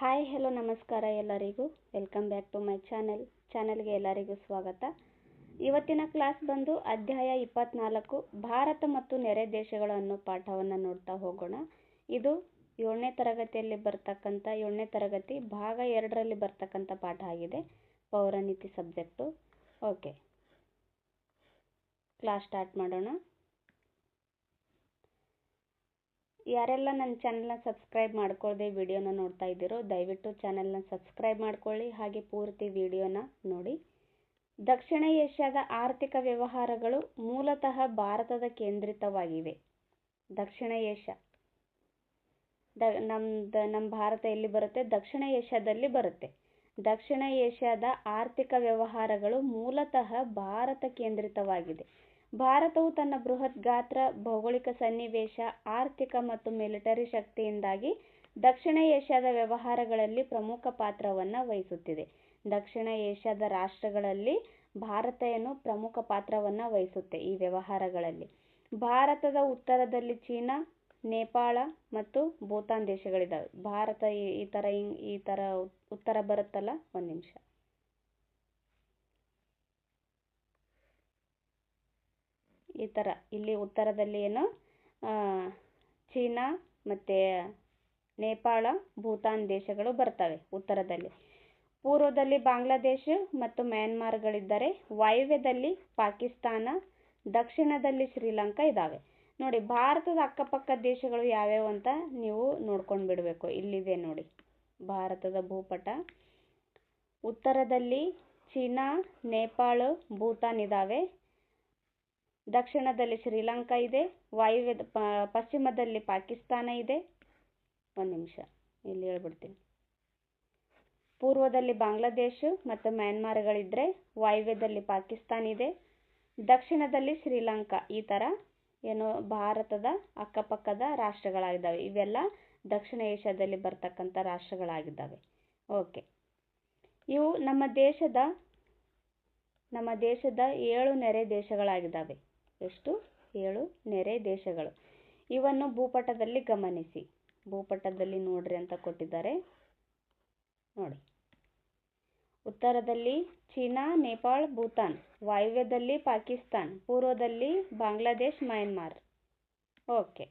Hi hello ನಮಸ್ಕಾರ ಎಲ್ಲರಿಗೂ welcome back to my ಚಾನೆಲ್ಗೆ ಎಲ್ಲರಿಗೂ ಸ್ವಾಗತ. ಇವತ್ತಿನ ಕ್ಲಾಸ್ ಬಂದು ಅಧ್ಯಾಯ 24 ಭಾರತ ಮತ್ತು ನೆರೆ ದೇಶಗಳು ಅನ್ನೋ ಪಾಠವನ್ನು ನೋಡ್ತಾ ಹೋಗೋಣ. ಇದು 7ನೇ ತರಗತಿಯಲ್ಲಿ ಬರ್ತಕ್ಕಂಥ 7ನೇ ತರಗತಿ ಭಾಗ 2ರಲ್ಲಿ ಬರ್ತಕ್ಕಂಥ ಪಾಠ ಆಗಿದೆ, ಪೌರನೀತಿ ಸಬ್ಜೆಕ್ಟು. ಓಕೆ, ಕ್ಲಾಸ್ ಸ್ಟಾರ್ಟ್ ಮಾಡೋಣ. ಯಾರೆಲ್ಲ ನನ್ನ ಚಾನಲ್ನ ಸಬ್ಸ್ಕ್ರೈಬ್ ಮಾಡ್ಕೊಳ್ಳದೆ ವಿಡಿಯೋನ ನೋಡ್ತಾ ಇದ್ದೀರೋ ದಯವಿಟ್ಟು ಚಾನಲ್ನ ಸಬ್ಸ್ಕ್ರೈಬ್ ಮಾಡ್ಕೊಳ್ಳಿ, ಹಾಗೆ ಪೂರ್ತಿ ವಿಡಿಯೋನ ನೋಡಿ. ದಕ್ಷಿಣ ಏಷ್ಯಾದ ಆರ್ಥಿಕ ವ್ಯವಹಾರಗಳು ಮೂಲತಃ ಭಾರತದ ಕೇಂದ್ರಿತವಾಗಿವೆ. ದಕ್ಷಿಣ ಏಷ್ಯಾ ನಮ್ಮ ಭಾರತ ಎಲ್ಲಿ ಬರುತ್ತೆ? ದಕ್ಷಿಣ ಏಷ್ಯಾದಲ್ಲಿ ಬರುತ್ತೆ. ದಕ್ಷಿಣ ಏಷ್ಯಾದ ಆರ್ಥಿಕ ವ್ಯವಹಾರಗಳು ಮೂಲತಃ ಭಾರತ ಕೇಂದ್ರಿತವಾಗಿದೆ. ಭಾರತವು ತನ್ನ ಬೃಹತ್ ಗಾತ್ರ, ಭೌಗೋಳಿಕ ಸನ್ನಿವೇಶ, ಆರ್ಥಿಕ ಮತ್ತು ಮಿಲಿಟರಿ ಶಕ್ತಿಯಿಂದಾಗಿ ದಕ್ಷಿಣ ಏಷ್ಯಾದ ವ್ಯವಹಾರಗಳಲ್ಲಿ ಪ್ರಮುಖ ಪಾತ್ರವನ್ನು ವಹಿಸುತ್ತಿದೆ. ದಕ್ಷಿಣ ಏಷ್ಯಾದ ರಾಷ್ಟ್ರಗಳಲ್ಲಿ ಭಾರತ ಪ್ರಮುಖ ಪಾತ್ರವನ್ನು ವಹಿಸುತ್ತೆ ಈ ವ್ಯವಹಾರಗಳಲ್ಲಿ. ಭಾರತದ ಉತ್ತರದಲ್ಲಿ ಚೀನಾ, ನೇಪಾಳ ಮತ್ತು ಭೂತಾನ್ ದೇಶಗಳಿದ್ದಾವೆ. ಭಾರತ ಈ ತರ ಉತ್ತರ ಬರುತ್ತಲ್ಲ, ಒಂದು ನಿಮಿಷ. ಈ ಥರ ಇಲ್ಲಿ ಉತ್ತರದಲ್ಲಿ ಚೀನಾ ಮತ್ತು ನೇಪಾಳ, ಭೂತಾನ್ ದೇಶಗಳು ಬರ್ತವೆ ಉತ್ತರದಲ್ಲಿ. ಪೂರ್ವದಲ್ಲಿ ಬಾಂಗ್ಲಾದೇಶ ಮತ್ತು ಮ್ಯಾನ್ಮಾರ್ಗಳಿದ್ದರೆ ವಾಯುವ್ಯದಲ್ಲಿ ಪಾಕಿಸ್ತಾನ, ದಕ್ಷಿಣದಲ್ಲಿ ಶ್ರೀಲಂಕಾ ಇದ್ದಾವೆ. ನೋಡಿ, ಭಾರತದ ಅಕ್ಕಪಕ್ಕ ದೇಶಗಳು ಯಾವ್ಯಾವು ಅಂತ ನೀವು ನೋಡ್ಕೊಂಡು ಬಿಡಬೇಕು. ಇಲ್ಲಿದೆ ನೋಡಿ ಭಾರತದ ಭೂಪಟ. ಉತ್ತರದಲ್ಲಿ ಚೀನಾ, ನೇಪಾಳ, ಭೂತಾನ್ ಇದ್ದಾವೆ. ದಕ್ಷಿಣದಲ್ಲಿ ಶ್ರೀಲಂಕಾ ಇದೆ. ಪಶ್ಚಿಮದಲ್ಲಿ ಪಾಕಿಸ್ತಾನ ಇದೆ. ಒಂದು ನಿಮಿಷ, ಇಲ್ಲಿ ಹೇಳ್ಬಿಡ್ತೀನಿ. ಪೂರ್ವದಲ್ಲಿ ಬಾಂಗ್ಲಾದೇಶ ಮತ್ತು ಮ್ಯಾನ್ಮಾರ್ಗಳಿದ್ರೆ ವಾಯುವ್ಯದಲ್ಲಿ ಪಾಕಿಸ್ತಾನ ಇದೆ. ದಕ್ಷಿಣದಲ್ಲಿ ಶ್ರೀಲಂಕಾ. ಈ ಥರ ಭಾರತದ ಅಕ್ಕಪಕ್ಕದ ರಾಷ್ಟ್ರಗಳಾಗಿದ್ದಾವೆ. ಇವೆಲ್ಲ ದಕ್ಷಿಣ ಏಷ್ಯಾದಲ್ಲಿ ಬರ್ತಕ್ಕಂಥ ರಾಷ್ಟ್ರಗಳಾಗಿದ್ದಾವೆ. ಓಕೆ, ಇವು ನಮ್ಮ ದೇಶದ 7 ನೆರೆ ದೇಶಗಳಾಗಿದ್ದಾವೆ. ಎಷ್ಟು? 7 ನೆರೆ ದೇಶಗಳು. ಇವನ್ನು ಭೂಪಟದಲ್ಲಿ ಗಮನಿಸಿ. ಭೂಪಟದಲ್ಲಿ ನೋಡ್ರಿ ಅಂತ ಕೊಟ್ಟಿದ್ದಾರೆ ನೋಡಿ. ಉತ್ತರದಲ್ಲಿ ಚೀನಾ, ನೇಪಾಳ, ಭೂತಾನ್. ವಾಯುವ್ಯದಲ್ಲಿ ಪಾಕಿಸ್ತಾನ್. ಪೂರ್ವದಲ್ಲಿ ಬಾಂಗ್ಲಾದೇಶ್, ಮ್ಯಾನ್ಮಾರ್. ಓಕೆ,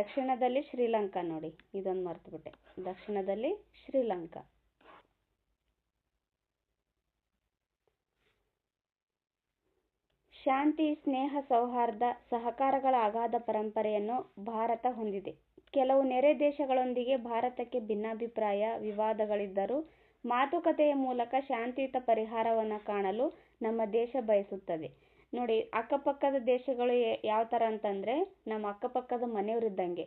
ದಕ್ಷಿಣದಲ್ಲಿ ಶ್ರೀಲಂಕಾ ನೋಡಿ. ಇದೊಂದು ಮರ್ತುಬಿಟ್ಟೆ. ದಕ್ಷಿಣದಲ್ಲಿ ಶ್ರೀಲಂಕಾ. ಶಾಂತಿ, ಸ್ನೇಹ, ಸೌಹಾರ್ದ, ಸಹಕಾರಗಳ ಅಗಾಧ ಪರಂಪರೆಯನ್ನು ಭಾರತ ಹೊಂದಿದೆ. ಕೆಲವು ನೆರೆ ದೇಶಗಳೊಂದಿಗೆ ಭಾರತಕ್ಕೆ ಭಿನ್ನಾಭಿಪ್ರಾಯ, ವಿವಾದಗಳಿದ್ದರೂ ಮಾತುಕತೆಯ ಮೂಲಕ ಶಾಂತಿಯುತ ಪರಿಹಾರವನ್ನು ಕಾಣಲು ನಮ್ಮ ದೇಶ ಬಯಸುತ್ತದೆ. ನೋಡಿ, ಅಕ್ಕಪಕ್ಕದ ದೇಶಗಳು ಯಾವ ಥರ ಅಂತಂದರೆ ನಮ್ಮ ಅಕ್ಕಪಕ್ಕದ ಮನೆಯವರಿದ್ದಂಗೆ.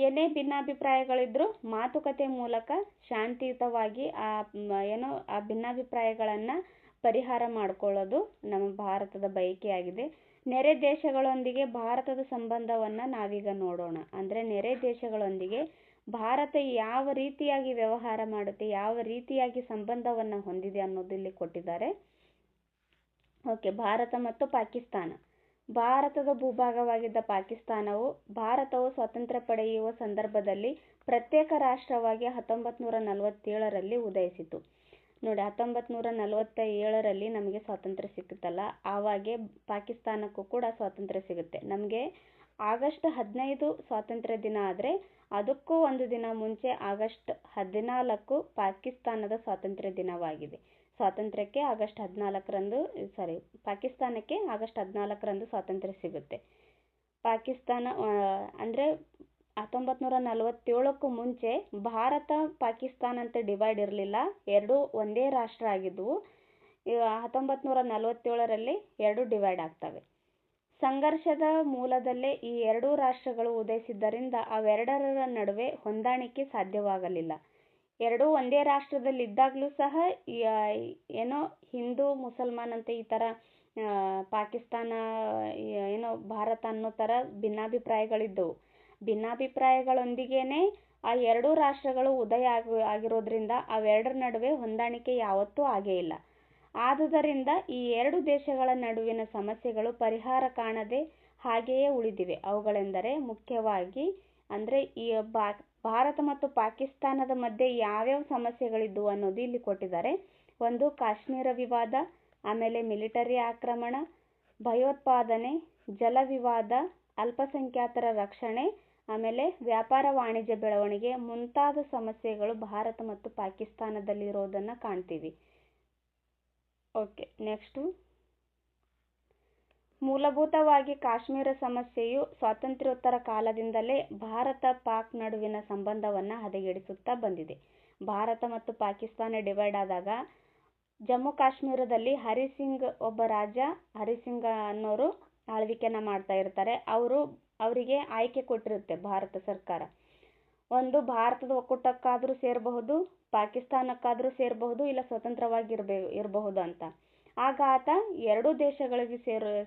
ಏನೇ ಭಿನ್ನಾಭಿಪ್ರಾಯಗಳಿದ್ರೂ ಮಾತುಕತೆ ಮೂಲಕ ಶಾಂತಿಯುತವಾಗಿ ಆ ಭಿನ್ನಾಭಿಪ್ರಾಯಗಳನ್ನು ಪರಿಹಾರ ಮಾಡಿಕೊಳ್ಳೋದು ನಮ್ಮ ಭಾರತದ ಬಯಕೆಯಾಗಿದೆ. ನೆರೆ ದೇಶಗಳೊಂದಿಗೆ ಭಾರತದ ಸಂಬಂಧವನ್ನು ನಾವೀಗ ನೋಡೋಣ. ಅಂದರೆ ನೆರೆ ದೇಶಗಳೊಂದಿಗೆ ಭಾರತ ಯಾವ ರೀತಿಯಾಗಿ ವ್ಯವಹಾರ ಮಾಡುತ್ತೆ, ಯಾವ ರೀತಿಯಾಗಿ ಸಂಬಂಧವನ್ನು ಹೊಂದಿದೆ ಅನ್ನೋದು ಇಲ್ಲಿ ಕೊಟ್ಟಿದ್ದಾರೆ. ಓಕೆ, ಭಾರತ ಮತ್ತು ಪಾಕಿಸ್ತಾನ. ಭಾರತದ ಭೂಭಾಗವಾಗಿದ್ದ ಪಾಕಿಸ್ತಾನವು ಭಾರತವು ಸ್ವಾತಂತ್ರ್ಯ ಪಡೆಯುವ ಸಂದರ್ಭದಲ್ಲಿ ಪ್ರತ್ಯೇಕ ರಾಷ್ಟ್ರವಾಗಿ 1947ರಲ್ಲಿ ಉದಯಿಸಿತು. ನೋಡಿ, 1947ರಲ್ಲಿ ನಮಗೆ ಸ್ವಾತಂತ್ರ್ಯ ಸಿಕ್ಕುತ್ತಲ್ಲ, ಆವಾಗೆ ಪಾಕಿಸ್ತಾನಕ್ಕೂ ಕೂಡ ಸ್ವಾತಂತ್ರ್ಯ ಸಿಗುತ್ತೆ. ನಮಗೆ ಆಗಸ್ಟ್ 15 ಸ್ವಾತಂತ್ರ್ಯ ದಿನ ಆದರೆ ಅದಕ್ಕೂ ಒಂದು ದಿನ ಮುಂಚೆ ಆಗಸ್ಟ್ 14 ಪಾಕಿಸ್ತಾನದ ಸ್ವಾತಂತ್ರ್ಯ ದಿನವಾಗಿದೆ. ಪಾಕಿಸ್ತಾನಕ್ಕೆ ಆಗಸ್ಟ್ 14ರಂದು ಸ್ವಾತಂತ್ರ್ಯ ಸಿಗುತ್ತೆ. ಪಾಕಿಸ್ತಾನ ಅಂದರೆ 1947ಕ್ಕೂ ಮುಂಚೆ ಭಾರತ ಪಾಕಿಸ್ತಾನ ಅಂತ ಡಿವೈಡ್ ಇರಲಿಲ್ಲ. ಎರಡೂ ಒಂದೇ ರಾಷ್ಟ್ರ ಆಗಿದ್ವು. 1947ರಲ್ಲಿ ಎರಡು ಡಿವೈಡ್ ಆಗ್ತವೆ. ಸಂಘರ್ಷದ ಮೂಲದಲ್ಲೇ ಈ ಎರಡೂ ರಾಷ್ಟ್ರಗಳು ಉದಯಿಸಿದ್ದರಿಂದ ಅವೆರಡರ ನಡುವೆ ಹೊಂದಾಣಿಕೆ ಸಾಧ್ಯವಾಗಲಿಲ್ಲ. ಎರಡೂ ಒಂದೇ ರಾಷ್ಟ್ರದಲ್ಲಿದ್ದಾಗಲೂ ಸಹ ಹಿಂದೂ ಮುಸಲ್ಮಾನ್ ಅಂತ ಈ ಥರ ಪಾಕಿಸ್ತಾನ ಭಾರತ ಅನ್ನೋ ಥರ ಭಿನ್ನಾಭಿಪ್ರಾಯಗಳಿದ್ದವು. ಭಿನ್ನಾಭಿಪ್ರಾಯಗಳೊಂದಿಗೇನೆ ಆ ಎರಡೂ ರಾಷ್ಟ್ರಗಳು ಉದಯ ಆಗಿರೋದ್ರಿಂದ ಅವೆರಡರ ನಡುವೆ ಹೊಂದಾಣಿಕೆ ಯಾವತ್ತೂ ಆಗೇ ಇಲ್ಲ. ಆದುದರಿಂದ ಈ ಎರಡು ದೇಶಗಳ ನಡುವಿನ ಸಮಸ್ಯೆಗಳು ಪರಿಹಾರ ಕಾಣದೆ ಹಾಗೆಯೇ ಉಳಿದಿವೆ. ಅವುಗಳೆಂದರೆ ಮುಖ್ಯವಾಗಿ ಅಂದರೆ ಈ ಭಾರತ ಮತ್ತು ಪಾಕಿಸ್ತಾನದ ಮಧ್ಯೆ ಯಾವ್ಯಾವ ಸಮಸ್ಯೆಗಳಿದ್ದವು ಅನ್ನೋದು ಇಲ್ಲಿ ಕೊಟ್ಟಿದ್ದಾರೆ. ಒಂದು ಕಾಶ್ಮೀರ ವಿವಾದ, ಆಮೇಲೆ ಮಿಲಿಟರಿ ಆಕ್ರಮಣ, ಭಯೋತ್ಪಾದನೆ, ಜಲ ವಿವಾದ, ಅಲ್ಪಸಂಖ್ಯಾತರ ರಕ್ಷಣೆ, ಆಮೇಲೆ ವ್ಯಾಪಾರ ವಾಣಿಜ್ಯ ಬೆಳವಣಿಗೆ ಮುಂತಾದ ಸಮಸ್ಯೆಗಳು ಭಾರತ ಮತ್ತು ಪಾಕಿಸ್ತಾನದಲ್ಲಿ ಇರೋದನ್ನ ಕಾಣ್ತೀವಿ. ಓಕೆ, ನೆಕ್ಸ್ಟು ಮೂಲಭೂತವಾಗಿ ಕಾಶ್ಮೀರ ಸಮಸ್ಯೆಯು ಸ್ವಾತಂತ್ರ್ಯೋತ್ತರ ಕಾಲದಿಂದಲೇ ಭಾರತ ಪಾಕ್ ನಡುವಿನ ಸಂಬಂಧವನ್ನ ಹದಗೆಡಿಸುತ್ತಾ ಬಂದಿದೆ. ಭಾರತ ಮತ್ತು ಪಾಕಿಸ್ತಾನ ಡಿವೈಡ್ ಆದಾಗ ಜಮ್ಮು ಕಾಶ್ಮೀರದಲ್ಲಿ ಹರಿಸಿಂಗ್ ಒಬ್ಬ ರಾಜ, ಹರಿಸಿಂಗ್ ಅನ್ನೋರು ಆಳ್ವಿಕೆನ ಮಾಡ್ತಾ ಇರ್ತಾರೆ. ಅವರಿಗೆ ಆಯ್ಕೆ ಕೊಟ್ಟಿರುತ್ತೆ ಭಾರತ ಸರ್ಕಾರ. ಒಂದು ಭಾರತದ ಒಕ್ಕೂಟಕ್ಕಾದ್ರೂ ಸೇರಬಹುದು, ಪಾಕಿಸ್ತಾನಕ್ಕಾದ್ರೂ ಸೇರಬಹುದು, ಇಲ್ಲ ಸ್ವತಂತ್ರವಾಗಿ ಇರಬಹುದು ಅಂತ. ಆಗ ಆತ ಎರಡೂ ದೇಶಗಳಿಗೆ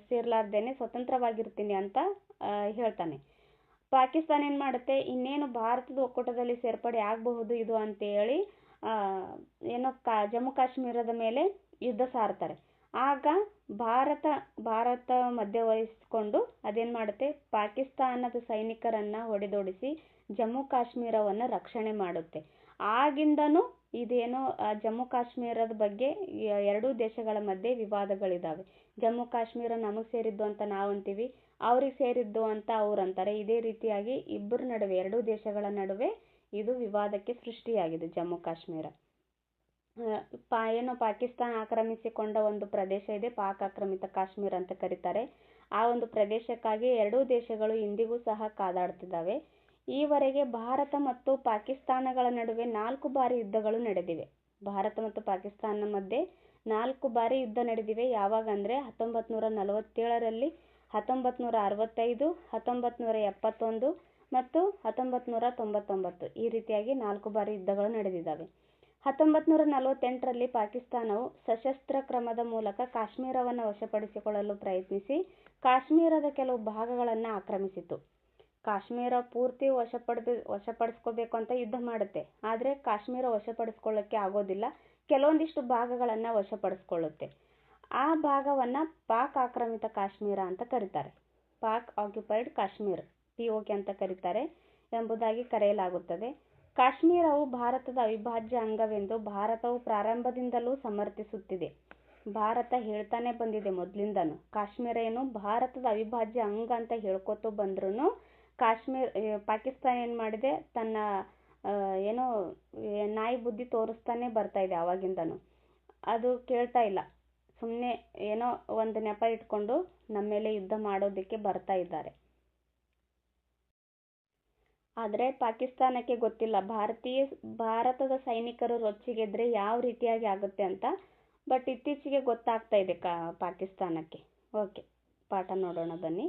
ಸೇರ್ಲಾರ್ದೇನೆ ಸ್ವತಂತ್ರವಾಗಿರ್ತೀನಿ ಅಂತ ಹೇಳ್ತಾನೆ. ಪಾಕಿಸ್ತಾನ ಏನ್ ಮಾಡುತ್ತೆ, ಇನ್ನೇನು ಭಾರತದ ಒಕ್ಕೂಟದಲ್ಲಿ ಸೇರ್ಪಡೆ ಆಗಬಹುದು ಇದು ಅಂತ ಹೇಳಿ ಜಮ್ಮು ಕಾಶ್ಮೀರದ ಮೇಲೆ ಯುದ್ಧ ಸಾರ್ತಾರೆ. ಆಗ ಭಾರತ ಮಧ್ಯವಹಿಸಿಕೊಂಡು ಅದೇನ್ ಮಾಡುತ್ತೆ, ಪಾಕಿಸ್ತಾನದ ಸೈನಿಕರನ್ನ ಹೊಡೆದೋಡಿಸಿ ಜಮ್ಮು ಕಾಶ್ಮೀರವನ್ನ ರಕ್ಷಣೆ ಮಾಡುತ್ತೆ. ಆಗಿಂದನೂ ಇದೇನೋ ಜಮ್ಮು ಕಾಶ್ಮೀರದ ಬಗ್ಗೆ ಎರಡೂ ದೇಶಗಳ ಮಧ್ಯೆ ವಿವಾದಗಳಿದಾವೆ. ಜಮ್ಮು ಕಾಶ್ಮೀರ ನಮಗ್ ಸೇರಿದ್ದು ಅಂತ ನಾವು ಅಂತೀವಿ, ಅವ್ರಿಗೆ ಸೇರಿದ್ದು ಅಂತ ಅವ್ರು ಅಂತಾರೆ. ಇದೇ ರೀತಿಯಾಗಿ ಇಬ್ಬರ ನಡುವೆ, ಎರಡೂ ದೇಶಗಳ ನಡುವೆ ಇದು ವಿವಾದಕ್ಕೆ ಸೃಷ್ಟಿಯಾಗಿದೆ ಜಮ್ಮು ಕಾಶ್ಮೀರ. ಪಾಕಿಸ್ತಾನ ಆಕ್ರಮಿಸಿಕೊಂಡ ಒಂದು ಪ್ರದೇಶ ಇದೆ, ಪಾಕ್ ಆಕ್ರಮಿತ ಕಾಶ್ಮೀರ ಅಂತ ಕರೀತಾರೆ. ಆ ಒಂದು ಪ್ರದೇಶಕ್ಕಾಗಿ ಎರಡೂ ದೇಶಗಳು ಇಂದಿಗೂ ಸಹ ಕಾದಾಡ್ತಿದ್ದಾವೆ. ಈವರೆಗೆ ಭಾರತ ಮತ್ತು ಪಾಕಿಸ್ತಾನಗಳ ನಡುವೆ 4 ಬಾರಿ ಯುದ್ಧಗಳು ನಡೆದಿವೆ. ಭಾರತ ಮತ್ತು ಪಾಕಿಸ್ತಾನ ಮಧ್ಯೆ 4 ಬಾರಿ ಯುದ್ಧ ನಡೆದಿವೆ. ಯಾವಾಗಂದ್ರೆ 1947ರಲ್ಲಿ, 1965, 1971 ಮತ್ತು 1999. ಈ ರೀತಿಯಾಗಿ 4 ಬಾರಿ ಯುದ್ಧಗಳು ನಡೆದಿದ್ದಾವೆ. 1948ರಲ್ಲಿ ಪಾಕಿಸ್ತಾನವು ಸಶಸ್ತ್ರ ಕ್ರಮದ ಮೂಲಕ ಕಾಶ್ಮೀರವನ್ನು ವಶಪಡಿಸಿಕೊಳ್ಳಲು ಪ್ರಯತ್ನಿಸಿ ಕಾಶ್ಮೀರದ ಕೆಲವು ಭಾಗಗಳನ್ನು ಆಕ್ರಮಿಸಿತು. ಕಾಶ್ಮೀರ ಪೂರ್ತಿ ವಶಪಡಿಸ್ಕೋಬೇಕು ಅಂತ ಯುದ್ಧ ಮಾಡುತ್ತೆ. ಆದ್ರೆ ಕಾಶ್ಮೀರ ವಶಪಡಿಸ್ಕೊಳ್ಳಕ್ಕೆ ಆಗೋದಿಲ್ಲ, ಕೆಲವೊಂದಿಷ್ಟು ಭಾಗಗಳನ್ನ ವಶಪಡಿಸ್ಕೊಳ್ಳುತ್ತೆ. ಆ ಭಾಗವನ್ನ ಪಾಕ್ ಆಕ್ರಮಿತ ಕಾಶ್ಮೀರ ಅಂತ ಕರೀತಾರೆ. ಪಾಕ್ ಆಕ್ಯುಪೈಡ್ ಕಾಶ್ಮೀರ್, POK ಅಂತ ಕರೀತಾರೆ ಎಂಬುದಾಗಿ ಕರೆಯಲಾಗುತ್ತದೆ. ಕಾಶ್ಮೀರವು ಭಾರತದ ಅವಿಭಾಜ್ಯ ಅಂಗವೆಂದು ಭಾರತವು ಪ್ರಾರಂಭದಿಂದಲೂ ಸಮರ್ಥಿಸುತ್ತಿದೆ. ಭಾರತ ಹೇಳ್ತಾನೆ ಬಂದಿದೆ ಮೊದ್ಲಿಂದನು, ಕಾಶ್ಮೀರ ಏನು ಭಾರತದ ಅವಿಭಾಜ್ಯ ಅಂಗ ಅಂತ ಹೇಳ್ಕೊತ ಬಂದ್ರು ಪಾಕಿಸ್ತಾನ ಏನ್ ಮಾಡಿದೆ, ತನ್ನ ಏನೋ ನಾಯಿ ಬುದ್ಧಿ ತೋರಿಸ್ತಾನೆ ಬರ್ತಾ ಇದೆ ಅವಾಗಿಂದನು. ಅದು ಕೇಳ್ತಾ ಇಲ್ಲ, ಸುಮ್ಮನೆ ಏನೋ ಒಂದು ನೆಪ ಇಟ್ಕೊಂಡು ನಮ್ಮ ಮೇಲೆ ಯುದ್ಧ ಮಾಡೋದಕ್ಕೆ ಬರ್ತಾ ಇದ್ದಾರೆ. ಆದರೆ ಪಾಕಿಸ್ತಾನಕ್ಕೆ ಗೊತ್ತಿಲ್ಲ ಭಾರತದ ಸೈನಿಕರು ರೊಚ್ಚಿಗೆದ್ರೆ ಯಾವ ರೀತಿಯಾಗಿ ಆಗುತ್ತೆ ಅಂತ. ಬಟ್ ಇತ್ತೀಚೆಗೆ ಗೊತ್ತಾಗ್ತಾ ಇದೆ ಪಾಕಿಸ್ತಾನಕ್ಕೆ. ಓಕೆ, ಪಾಠ ನೋಡೋಣ ಬನ್ನಿ.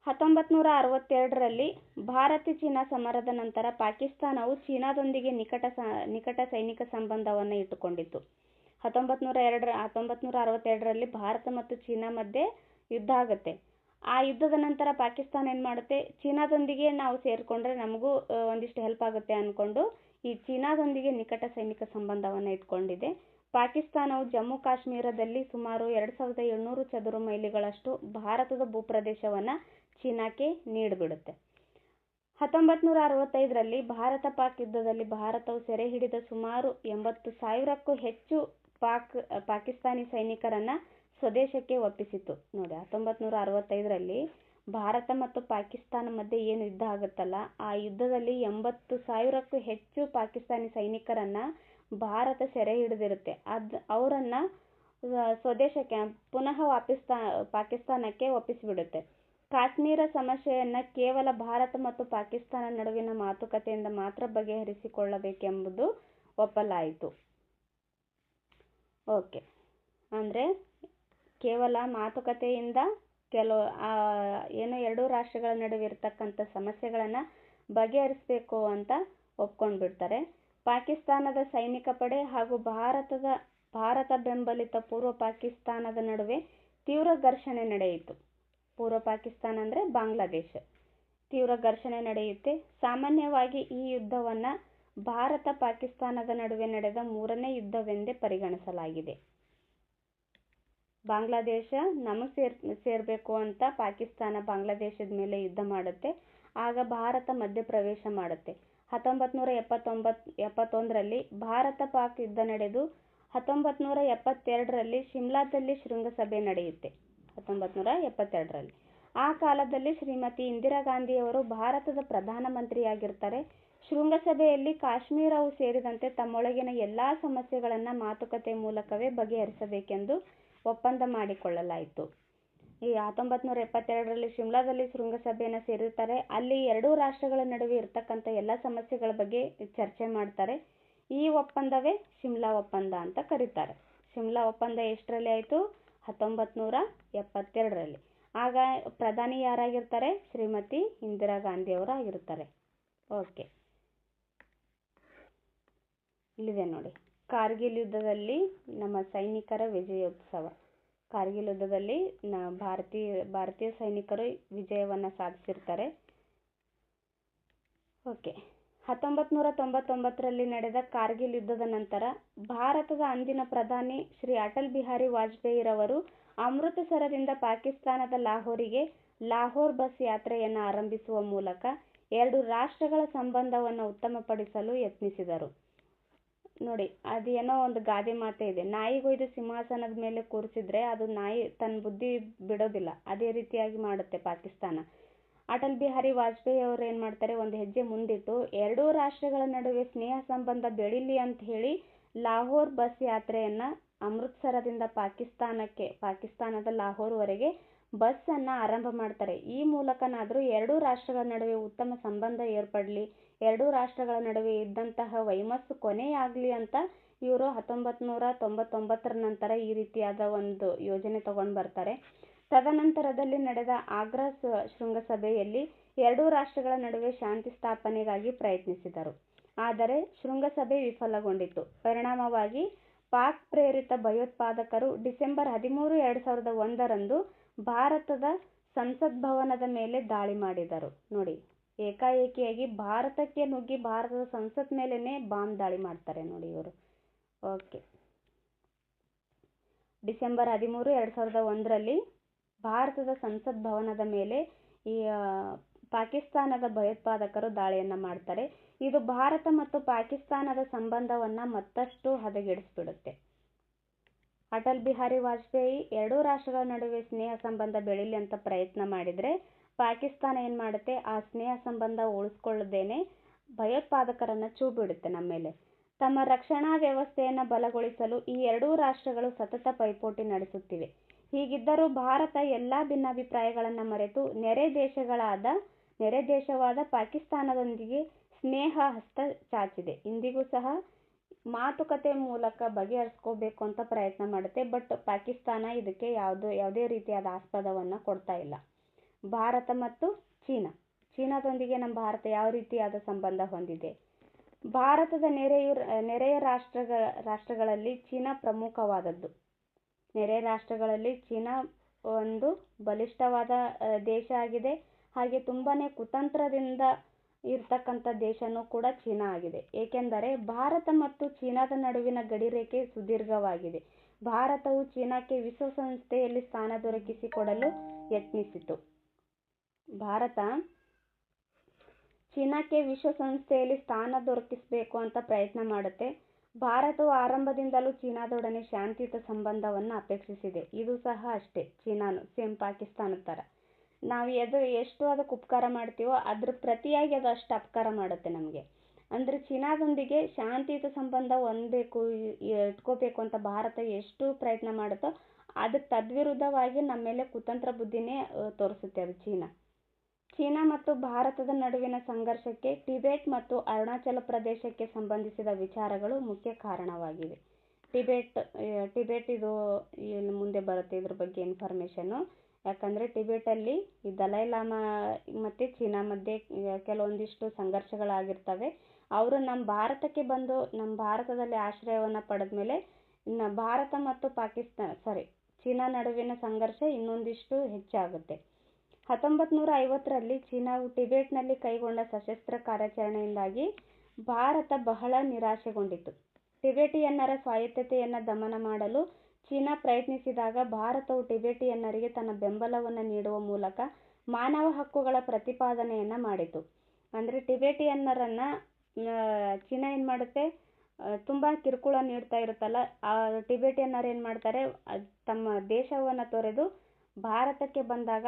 1962ರಲ್ಲಿ ಭಾರತ ಚೀನಾ ಸಮರದ ನಂತರ ಪಾಕಿಸ್ತಾನವು ಚೀನಾದೊಂದಿಗೆ ನಿಕಟ ಸೈನಿಕ ಸಂಬಂಧವನ್ನು ಇಟ್ಟುಕೊಂಡಿತ್ತು. 1962ರಲ್ಲಿ ಭಾರತ ಮತ್ತು ಚೀನಾ ಮಧ್ಯೆ ಯುದ್ಧ ಆಗುತ್ತೆ. ಆ ಯುದ್ಧದ ನಂತರ ಪಾಕಿಸ್ತಾನ ಏನ್ ಮಾಡುತ್ತೆ, ಚೀನಾದೊಂದಿಗೆ ನಾವು ಸೇರ್ಕೊಂಡ್ರೆ ನಮಗೂ ಒಂದಿಷ್ಟು ಹೆಲ್ಪ್ ಆಗುತ್ತೆ ಅನ್ಕೊಂಡು ಈ ಚೀನಾದೊಂದಿಗೆ ನಿಕಟ ಸೈನಿಕ ಸಂಬಂಧವನ್ನ ಇಟ್ಕೊಂಡಿದೆ. ಪಾಕಿಸ್ತಾನವು ಜಮ್ಮು ಕಾಶ್ಮೀರದಲ್ಲಿ ಸುಮಾರು 2700 ಚದುರು ಮೈಲಿಗಳಷ್ಟು ಭಾರತದ ಭೂಪ್ರದೇಶವನ್ನ ಚೀನಾಕ್ಕೆ ನೀಡಿಬಿಡುತ್ತೆ. 1965ರಲ್ಲಿ ಭಾರತ ಪಾಕ್ ಯುದ್ಧದಲ್ಲಿ ಭಾರತವು ಸೆರೆ ಹಿಡಿದ ಸುಮಾರು 80,000ಕ್ಕೂ ಹೆಚ್ಚು ಪಾಕಿಸ್ತಾನಿ ಸೈನಿಕರನ್ನ ಸ್ವದೇಶಕ್ಕೆ ಒಪ್ಪಿಸಿತು. ನೋಡಿ, 1965ರಲ್ಲಿ ಭಾರತ ಮತ್ತು ಪಾಕಿಸ್ತಾನ ಮಧ್ಯೆ ಏನು ಯುದ್ಧ ಆಗುತ್ತಲ್ಲ, ಆ ಯುದ್ಧದಲ್ಲಿ 80,000ಕ್ಕೂ ಹೆಚ್ಚು ಪಾಕಿಸ್ತಾನಿ ಸೈನಿಕರನ್ನ ಭಾರತ ಸೆರೆ ಹಿಡಿದಿರುತ್ತೆ. ಅವರನ್ನ ಸ್ವದೇಶಕ್ಕೆ ಪುನಃ ಪಾಕಿಸ್ತಾನಕ್ಕೆ ಒಪ್ಪಿಸಿಬಿಡುತ್ತೆ. ಕಾಶ್ಮೀರ ಸಮಸ್ಯೆಯನ್ನ ಕೇವಲ ಭಾರತ ಮತ್ತು ಪಾಕಿಸ್ತಾನ ನಡುವಿನ ಮಾತುಕತೆಯಿಂದ ಮಾತ್ರ ಬಗೆಹರಿಸಿಕೊಳ್ಳಬೇಕೆಂಬುದು ಒಪ್ಪಲಾಯಿತು. ಓಕೆ, ಅಂದ್ರೆ ಕೇವಲ ಮಾತುಕತೆಯಿಂದ ಏನು ಎರಡೂ ರಾಷ್ಟ್ರಗಳ ನಡುವೆ ಇರತಕ್ಕಂಥ ಸಮಸ್ಯೆಗಳನ್ನ ಬಗೆಹರಿಸಬೇಕು ಅಂತ ಒಪ್ಕೊಂಡ್ಬಿಡ್ತಾರೆ. ಪಾಕಿಸ್ತಾನದ ಸೈನಿಕ ಪಡೆ ಹಾಗೂ ಭಾರತ ಬೆಂಬಲಿತ ಪೂರ್ವ ಪಾಕಿಸ್ತಾನದ ನಡುವೆ ತೀವ್ರ ಘರ್ಷಣೆ ನಡೆಯಿತು. ಪೂರ್ವ ಪಾಕಿಸ್ತಾನ ಅಂದ್ರೆ ಬಾಂಗ್ಲಾದೇಶ. ತೀವ್ರ ಘರ್ಷಣೆ ನಡೆಯುತ್ತೆ. ಸಾಮಾನ್ಯವಾಗಿ ಈ ಯುದ್ಧವನ್ನ ಭಾರತ ಪಾಕಿಸ್ತಾನದ ನಡುವೆ ನಡೆದ 3ನೇ ಯುದ್ಧವೆಂದೇ ಪರಿಗಣಿಸಲಾಗಿದೆ. ಬಾಂಗ್ಲಾದೇಶ ನಮಗ್ ಸೇರ್ಬೇಕು ಅಂತ ಪಾಕಿಸ್ತಾನ ಬಾಂಗ್ಲಾದೇಶದ ಮೇಲೆ ಯುದ್ಧ ಮಾಡುತ್ತೆ. ಆಗ ಭಾರತ ಮಧ್ಯಪ್ರವೇಶ ಮಾಡುತ್ತೆ. 1971ರಲ್ಲಿ ಭಾರತ ಪಾಕ್ ಯುದ್ಧ ನಡೆದು 1972ರಲ್ಲಿ ಶಿಮ್ಲಾದಲ್ಲಿ ಶೃಂಗಸಭೆ ನಡೆಯುತ್ತೆ. 1972ರಲ್ಲಿ ಆ ಕಾಲದಲ್ಲಿ ಶ್ರೀಮತಿ ಇಂದಿರಾ ಗಾಂಧಿಯವರು ಭಾರತದ ಪ್ರಧಾನಮಂತ್ರಿಯಾಗಿರ್ತಾರೆ. ಶೃಂಗಸಭೆಯಲ್ಲಿ ಕಾಶ್ಮೀರವು ಸೇರಿದಂತೆ ತಮ್ಮೊಳಗಿನ ಎಲ್ಲಾ ಸಮಸ್ಯೆಗಳನ್ನು ಮಾತುಕತೆ ಮೂಲಕವೇ ಬಗೆಹರಿಸಬೇಕೆಂದು ಒಪ್ಪಂದ ಮಾಡಿಕೊಳ್ಳಲಾಯಿತು. ಈ 1972ರಲ್ಲಿ ಶಿಮ್ಲಾದಲ್ಲಿ ಶೃಂಗಸಭೆಯನ್ನು ಸೇರಿರ್ತಾರೆ. ಅಲ್ಲಿ ಎರಡೂ ರಾಷ್ಟ್ರಗಳ ನಡುವೆ ಇರತಕ್ಕಂಥ ಎಲ್ಲ ಸಮಸ್ಯೆಗಳ ಬಗ್ಗೆ ಚರ್ಚೆ ಮಾಡ್ತಾರೆ. ಈ ಒಪ್ಪಂದವೇ ಶಿಮ್ಲಾ ಒಪ್ಪಂದ ಅಂತ ಕರೀತಾರೆ. ಶಿಮ್ಲಾ ಒಪ್ಪಂದ ಎಷ್ಟರಲ್ಲಿ ಆಯಿತು? 1972ರಲ್ಲಿ. ಆಗ ಪ್ರಧಾನಿ ಯಾರಾಗಿರ್ತಾರೆ? ಶ್ರೀಮತಿ ಇಂದಿರಾ ಗಾಂಧಿಯವರು ಆಗಿರ್ತಾರೆ. ಓಕೆ, ಇಲ್ಲಿದೆ ನೋಡಿ. ಕಾರ್ಗಿಲ್ ಯುದ್ಧದಲ್ಲಿ ನಮ್ಮ ಸೈನಿಕರ ವಿಜಯೋತ್ಸವ. ಕಾರ್ಗಿಲ್ ಯುದ್ಧದಲ್ಲಿ ಭಾರತೀಯ ಸೈನಿಕರು ವಿಜಯವನ್ನು ಸಾಧಿಸಿರ್ತಾರೆ. ಓಕೆ, 1999ರಲ್ಲಿ ನಡೆದ ಕಾರ್ಗಿಲ್ ಯುದ್ಧದ ನಂತರ ಭಾರತದ ಅಂದಿನ ಪ್ರಧಾನಿ ಶ್ರೀ ಅಟಲ್ ಬಿಹಾರಿ ವಾಜಪೇಯಿರವರು ಅಮೃತಸರದಿಂದ ಪಾಕಿಸ್ತಾನದ ಲಾಹೋರಿಗೆ ಲಾಹೋರ್ ಬಸ್ ಯಾತ್ರೆಯನ್ನು ಆರಂಭಿಸುವ ಮೂಲಕ ಎರಡು ರಾಷ್ಟ್ರಗಳ ಸಂಬಂಧವನ್ನು ಉತ್ತಮಪಡಿಸಲು ಯತ್ನಿಸಿದರು. ನೋಡಿ, ಅದೇನೋ ಒಂದು ಗಾದೆ ಮಾತೆ ಇದೆ, ನಾಯಿಗೊಯ್ದು ಸಿಂಹಾಸನದ ಮೇಲೆ ಕೂರಿಸಿದ್ರೆ ಅದು ನಾಯಿ ತನ್ನ ಬುದ್ಧಿ ಬಿಡೋದಿಲ್ಲ, ಅದೇ ರೀತಿಯಾಗಿ ಮಾಡುತ್ತೆ ಪಾಕಿಸ್ತಾನ. ಅಟಲ್ ಬಿಹಾರಿ ವಾಜಪೇಯಿ ಅವರು ಏನು ಮಾಡ್ತಾರೆ, ಒಂದು ಹೆಜ್ಜೆ ಮುಂದಿಟ್ಟು ಎರಡೂ ರಾಷ್ಟ್ರಗಳ ನಡುವೆ ಸ್ನೇಹ ಸಂಬಂಧ ಬೆಳೀಲಿ ಅಂತ ಹೇಳಿ ಲಾಹೋರ್ ಬಸ್ ಯಾತ್ರೆಯನ್ನು ಅಮೃತಸರದಿಂದ ಪಾಕಿಸ್ತಾನದ ಲಾಹೋರ್ವರೆಗೆ ಬಸ್ಸನ್ನು ಆರಂಭ ಮಾಡ್ತಾರೆ. ಈ ಮೂಲಕನಾದರೂ ಎರಡೂ ರಾಷ್ಟ್ರಗಳ ನಡುವೆ ಉತ್ತಮ ಸಂಬಂಧ ಏರ್ಪಡಲಿ, ಎರಡೂ ರಾಷ್ಟ್ರಗಳ ನಡುವೆ ಇದ್ದಂತಹ ವೈಮಸ್ಸು ಕೊನೆಯಾಗಲಿ ಅಂತ ಇವರು 1999ರ ನಂತರ ಈ ರೀತಿಯಾದ ಒಂದು ಯೋಜನೆ ತಗೊಂಡು ಬರ್ತಾರೆ. ತದನಂತರದಲ್ಲಿ ನಡೆದ ಆಗ್ರಾ ಶೃಂಗಸಭೆಯಲ್ಲಿ ಎರಡೂ ರಾಷ್ಟ್ರಗಳ ನಡುವೆ ಶಾಂತಿ ಸ್ಥಾಪನೆಗಾಗಿ ಪ್ರಯತ್ನಿಸಿದರು. ಆದರೆ ಶೃಂಗಸಭೆ ವಿಫಲಗೊಂಡಿತು. ಪರಿಣಾಮವಾಗಿ ಪಾಕ್ ಪ್ರೇರಿತ ಭಯೋತ್ಪಾದಕರು ಡಿಸೆಂಬರ್ 13, 2001ರಂದು ಭಾರತದ ಸಂಸತ್ ಭವನದ ಮೇಲೆ ದಾಳಿ ಮಾಡಿದರು. ನೋಡಿ, ಏಕಾಏಕಿಯಾಗಿ ಭಾರತಕ್ಕೆ ನುಗ್ಗಿ ಭಾರತದ ಸಂಸತ್ ಮೇಲೇನೆ ಬಾಂಬ್ ದಾಳಿ ಮಾಡ್ತಾರೆ ನೋಡಿ ಇವರು. ಓಕೆ, ಡಿಸೆಂಬರ್ 13, 2001ರಲ್ಲಿ ಭಾರತದ ಸಂಸತ್ ಭವನದ ಮೇಲೆ ಈ ಪಾಕಿಸ್ತಾನದ ಭಯೋತ್ಪಾದಕರು ದಾಳಿಯನ್ನು ಮಾಡ್ತಾರೆ. ಇದು ಭಾರತ ಮತ್ತು ಪಾಕಿಸ್ತಾನದ ಸಂಬಂಧವನ್ನು ಮತ್ತಷ್ಟು ಹದಗೆಡಿಸಿಬಿಡುತ್ತೆ. ಅಟಲ್ ಬಿಹಾರಿ ವಾಜಪೇಯಿ ಎರಡೂ ರಾಷ್ಟ್ರಗಳ ನಡುವೆ ಸ್ನೇಹ ಸಂಬಂಧ ಬೆಳೀಲಿ ಅಂತ ಪ್ರಯತ್ನ ಮಾಡಿದರೆ ಪಾಕಿಸ್ತಾನ ಏನು ಮಾಡುತ್ತೆ, ಆ ಸ್ನೇಹ ಸಂಬಂಧ ಉಳಿಸ್ಕೊಳ್ಳದೇನೆ ಭಯೋತ್ಪಾದಕರನ್ನು ಛೂ ಬಿಡುತ್ತೆ ನಮ್ಮ ಮೇಲೆ. ತಮ್ಮ ರಕ್ಷಣಾ ವ್ಯವಸ್ಥೆಯನ್ನು ಬಲಗೊಳಿಸಲು ಈ ಎರಡೂ ರಾಷ್ಟ್ರಗಳು ಸತತ ಪೈಪೋಟಿ ನಡೆಸುತ್ತಿವೆ. ಹೀಗಿದ್ದರೂ ಭಾರತ ಎಲ್ಲ ಭಿನ್ನಾಭಿಪ್ರಾಯಗಳನ್ನು ಮರೆತು ನೆರೆ ದೇಶವಾದ ಪಾಕಿಸ್ತಾನದೊಂದಿಗೆ ಸ್ನೇಹ ಹಸ್ತ ಚಾಚಿದೆ. ಇಂದಿಗೂ ಸಹ ಮಾತುಕತೆ ಮೂಲಕ ಬಗೆಹರಿಸ್ಕೋಬೇಕು ಅಂತ ಪ್ರಯತ್ನ ಮಾಡುತ್ತೆ. ಬಟ್ ಪಾಕಿಸ್ತಾನ ಇದಕ್ಕೆ ಯಾವುದೇ ರೀತಿಯಾದ ಆಸ್ಪದವನ್ನು ಕೊಡ್ತಾ ಇಲ್ಲ. ಭಾರತ ಮತ್ತು ಚೀನಾದೊಂದಿಗೆ ನಮ್ಮ ಭಾರತ ಯಾವ ರೀತಿಯಾದ ಸಂಬಂಧ ಹೊಂದಿದೆ? ಭಾರತದ ನೆರೆಯ ರಾಷ್ಟ್ರಗಳಲ್ಲಿ ಚೀನಾ ಪ್ರಮುಖವಾದದ್ದು. ನೆರೆಯ ರಾಷ್ಟ್ರಗಳಲ್ಲಿ ಚೀನಾ ಒಂದು ಬಲಿಷ್ಠವಾದ ದೇಶ ಆಗಿದೆ. ಹಾಗೆ ತುಂಬಾನೇ ಕುತಂತ್ರದಿಂದ ಇರ್ತಕ್ಕಂಥ ದೇಶನೂ ಕೂಡ ಚೀನಾ ಆಗಿದೆ. ಏಕೆಂದರೆ ಭಾರತ ಮತ್ತು ಚೀನಾದ ನಡುವಿನ ಗಡಿರೇಖೆ ಸುದೀರ್ಘವಾಗಿದೆ. ಭಾರತವು ಚೀನಾಕ್ಕೆ ವಿಶ್ವಸಂಸ್ಥೆಯಲ್ಲಿ ಸ್ಥಾನ ದೊರಕಿಸಿಕೊಡಲು ಯತ್ನಿಸಿತು. ಭಾರತ ಚೀನಾಕ್ಕೆ ವಿಶ್ವಸಂಸ್ಥೆಯಲ್ಲಿ ಸ್ಥಾನ ದೊರಕಿಸಬೇಕು ಅಂತ ಪ್ರಯತ್ನ ಮಾಡುತ್ತೆ. ಭಾರತವು ಆರಂಭದಿಂದಲೂ ಚೀನಾದೊಡನೆ ಶಾಂತಿಯುತ ಸಂಬಂಧವನ್ನು ಅಪೇಕ್ಷಿಸಿದೆ. ಇದು ಸಹ ಅಷ್ಟೇ, ಚೀನಾನು ಸೇಮ್ ಪಾಕಿಸ್ತಾನದ ಥರ. ನಾವು ಎಷ್ಟು ಅದಕ್ಕೆ ಉಪಕಾರ ಮಾಡ್ತೀವೋ ಅದ್ರ ಪ್ರತಿಯಾಗಿ ಅದು ಅಷ್ಟು ಅಪಕಾರ ಮಾಡುತ್ತೆ ನಮಗೆ. ಅಂದರೆ ಚೀನಾದೊಂದಿಗೆ ಶಾಂತಿಯುತ ಸಂಬಂಧ ಇಟ್ಕೋಬೇಕು ಅಂತ ಭಾರತ ಎಷ್ಟು ಪ್ರಯತ್ನ ಮಾಡುತ್ತೋ ಅದಕ್ಕೆ ತದ್ವಿರುದ್ಧವಾಗಿ ನಮ್ಮ ಮೇಲೆ ಕುತಂತ್ರ ಬುದ್ಧಿನೇ ತೋರಿಸುತ್ತೆ ಅದು ಚೀನಾ ಮತ್ತು ಭಾರತದ ನಡುವಿನ ಸಂಘರ್ಷಕ್ಕೆ ಟಿಬೆಟ್ ಮತ್ತು ಅರುಣಾಚಲ ಪ್ರದೇಶಕ್ಕೆ ಸಂಬಂಧಿಸಿದ ವಿಚಾರಗಳು ಮುಖ್ಯ ಕಾರಣವಾಗಿವೆ. ಟಿಬೆಟ್ ಇದು ಇಲ್ಲಿ ಮುಂದೆ ಬರುತ್ತೆ ಇದ್ರ ಬಗ್ಗೆ ಇನ್ಫಾರ್ಮೇಷನ್ನು. ಯಾಕಂದರೆ ಟಿಬೆಟಲ್ಲಿ ಈ ದಲೈ ಲಾಮಾ ಮತ್ತು ಚೀನಾ ಮಧ್ಯೆ ಕೆಲವೊಂದಿಷ್ಟು ಸಂಘರ್ಷಗಳಾಗಿರ್ತವೆ. ಅವರು ನಮ್ಮ ಭಾರತಕ್ಕೆ ಬಂದು ನಮ್ಮ ಭಾರತದಲ್ಲಿ ಆಶ್ರಯವನ್ನು ಪಡೆದ ಮೇಲೆ ಭಾರತ ಮತ್ತು ಚೀನಾ ನಡುವಿನ ಸಂಘರ್ಷ ಇನ್ನೊಂದಿಷ್ಟು ಹೆಚ್ಚಾಗುತ್ತೆ. 1950ರಲ್ಲಿ ಚೀನಾವು ಟಿಬೆಟ್ನಲ್ಲಿ ಕೈಗೊಂಡ ಸಶಸ್ತ್ರ ಕಾರ್ಯಾಚರಣೆಯಿಂದಾಗಿ ಭಾರತ ಬಹಳ ನಿರಾಶೆಗೊಂಡಿತು. ಟಿಬೆಟಿಯನ್ನರ ಸ್ವಾಯತ್ತತೆಯನ್ನು ದಮನ ಮಾಡಲು ಚೀನಾ ಪ್ರಯತ್ನಿಸಿದಾಗ ಭಾರತವು ಟಿಬೆಟಿಯನ್ನರಿಗೆ ತನ್ನ ಬೆಂಬಲವನ್ನು ನೀಡುವ ಮೂಲಕ ಮಾನವ ಹಕ್ಕುಗಳ ಪ್ರತಿಪಾದನೆಯನ್ನು ಮಾಡಿತು. ಅಂದರೆ ಟಿಬೆಟಿಯನ್ನರನ್ನು ಚೀನಾ ಏನು ಮಾಡುತ್ತೆ, ತುಂಬ ಕಿರುಕುಳ ನೀಡ್ತಾ ಇರುತ್ತಲ್ಲ, ಆ ಟಿಬೆಟಿಯನ್ನರು ಏನು ಮಾಡ್ತಾರೆ, ತಮ್ಮ ದೇಶವನ್ನು ತೊರೆದು ಭಾರತಕ್ಕೆ ಬಂದಾಗ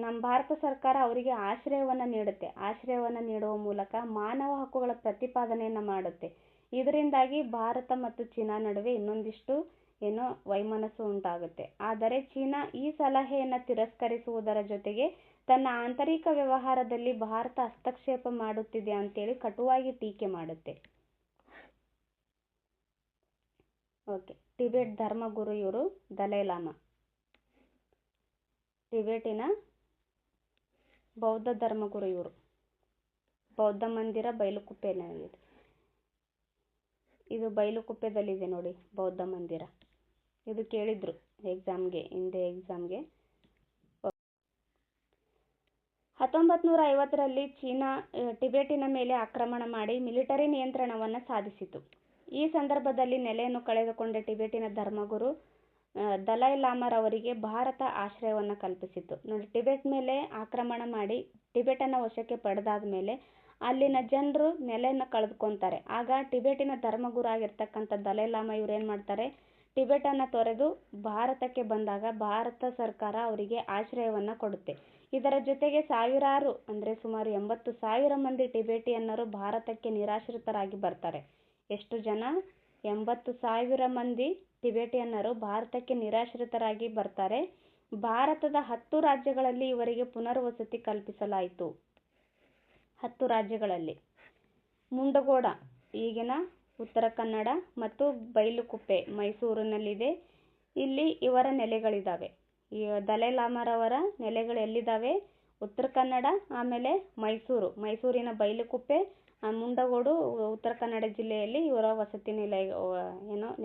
ನಮ್ಮ ಭಾರತ ಸರ್ಕಾರ ಅವರಿಗೆ ಆಶ್ರಯವನ್ನು ನೀಡುತ್ತೆ. ಆಶ್ರಯವನ್ನು ನೀಡುವ ಮೂಲಕ ಮಾನವ ಹಕ್ಕುಗಳ ಪ್ರತಿಪಾದನೆಯನ್ನು ಮಾಡುತ್ತೆ. ಇದರಿಂದಾಗಿ ಭಾರತ ಮತ್ತು ಚೀನಾ ನಡುವೆ ಇನ್ನೊಂದಿಷ್ಟು ವೈಮನಸ್ಸು ಉಂಟಾಗುತ್ತೆ. ಆದರೆ ಚೀನಾ ಈ ಸಲಹೆಯನ್ನು ತಿರಸ್ಕರಿಸುವುದರ ಜೊತೆಗೆ ತನ್ನ ಆಂತರಿಕ ವ್ಯವಹಾರದಲ್ಲಿ ಭಾರತ ಹಸ್ತಕ್ಷೇಪ ಮಾಡುತ್ತಿದೆ ಅಂತೇಳಿ ಕಟುವಾಗಿ ಟೀಕೆ ಮಾಡುತ್ತೆ. ಓಕೆ, ಟಿಬೆಟ್ ಧರ್ಮಗುರು ಇವರು ದಲೈ ಲಾಮಾ. ಟಿಬೆಟಿನ ಬೌದ್ಧ ಧರ್ಮಗುರು ಇವರು. ಬೌದ್ಧ ಮಂದಿರ ಬೈಲುಕುಪ್ಪೆನಲ್ಲಿದೆ. ಇದು ಬೈಲುಕುಪ್ಪೆದಲ್ಲಿದೆ ನೋಡಿ ಬೌದ್ಧ ಮಂದಿರ. ಇದು ಕೇಳಿದ್ರು ಹಿಂದೆ ಎಕ್ಸಾಮ್ಗೆ. 1950ರಲ್ಲಿ ಚೀನಾ ಟಿಬೆಟಿನ ಮೇಲೆ ಆಕ್ರಮಣ ಮಾಡಿ ಮಿಲಿಟರಿ ನಿಯಂತ್ರಣವನ್ನು ಸಾಧಿಸಿತು. ಈ ಸಂದರ್ಭದಲ್ಲಿ ನೆಲೆಯನ್ನು ಕಳೆದುಕೊಂಡ ಟಿಬೆಟಿನ ಧರ್ಮಗುರು ದಲೈ ಲಾಮಾರವರಿಗೆ ಭಾರತ ಆಶ್ರಯವನ್ನು ಕಲ್ಪಿಸಿತು. ನೋಡಿ, ಟಿಬೆಟ್ ಮೇಲೆ ಆಕ್ರಮಣ ಮಾಡಿ ಟಿಬೆಟನ್ನು ವಶಕ್ಕೆ ಪಡೆದಾದ ಮೇಲೆ ಅಲ್ಲಿನ ಜನರು ನೆಲೆಯನ್ನು ಕಳೆದುಕೊಂತಾರೆ. ಆಗ ಟಿಬೆಟಿನ ಧರ್ಮಗುರು ಆಗಿರ್ತಕ್ಕಂಥ ದಲೈ ಲಾಮಾ ಇವ್ರು ಏನು ಮಾಡ್ತಾರೆ, ಟಿಬೆಟನ್ನು ತೊರೆದು ಭಾರತಕ್ಕೆ ಬಂದಾಗ ಭಾರತ ಸರ್ಕಾರ ಅವರಿಗೆ ಆಶ್ರಯವನ್ನು ಕೊಡುತ್ತೆ. ಇದರ ಜೊತೆಗೆ ಸಾವಿರಾರು ಅಂದರೆ ಸುಮಾರು 80,000 ಮಂದಿ ಟಿಬೆಟಿಯನ್ನರು ಭಾರತಕ್ಕೆ ನಿರಾಶ್ರಿತರಾಗಿ ಬರ್ತಾರೆ. ಎಷ್ಟು ಜನ? 80,000 ಮಂದಿ ಟಿಬೆಟಿಯನ್ನರು ಭಾರತಕ್ಕೆ ನಿರಾಶ್ರಿತರಾಗಿ ಬರ್ತಾರೆ. ಭಾರತದ 10 ರಾಜ್ಯಗಳಲ್ಲಿ ಇವರಿಗೆ ಪುನರ್ವಸತಿ ಕಲ್ಪಿಸಲಾಯಿತು. 10 ರಾಜ್ಯಗಳಲ್ಲಿ ಮುಂಡಗೋಡ ಈಗಿನ ಉತ್ತರ ಕನ್ನಡ ಮತ್ತು ಬೈಲುಕುಪ್ಪೆ ಮೈಸೂರಿನಲ್ಲಿದೆ. ಇಲ್ಲಿ ಇವರ ನೆಲೆಗಳಿದ್ದಾವೆ. ಈ ದಲೈ ಲಾಮಾರವರ ನೆಲೆಗಳು ಎಲ್ಲಿದ್ದಾವೆ? ಉತ್ತರ ಕನ್ನಡ, ಆಮೇಲೆ ಮೈಸೂರಿನ ಬೈಲುಕುಪ್ಪೆ, ಮುಂಡಗೋಡು ಉತ್ತರ ಕನ್ನಡ ಜಿಲ್ಲೆಯಲ್ಲಿ ಇವರ ವಸತಿ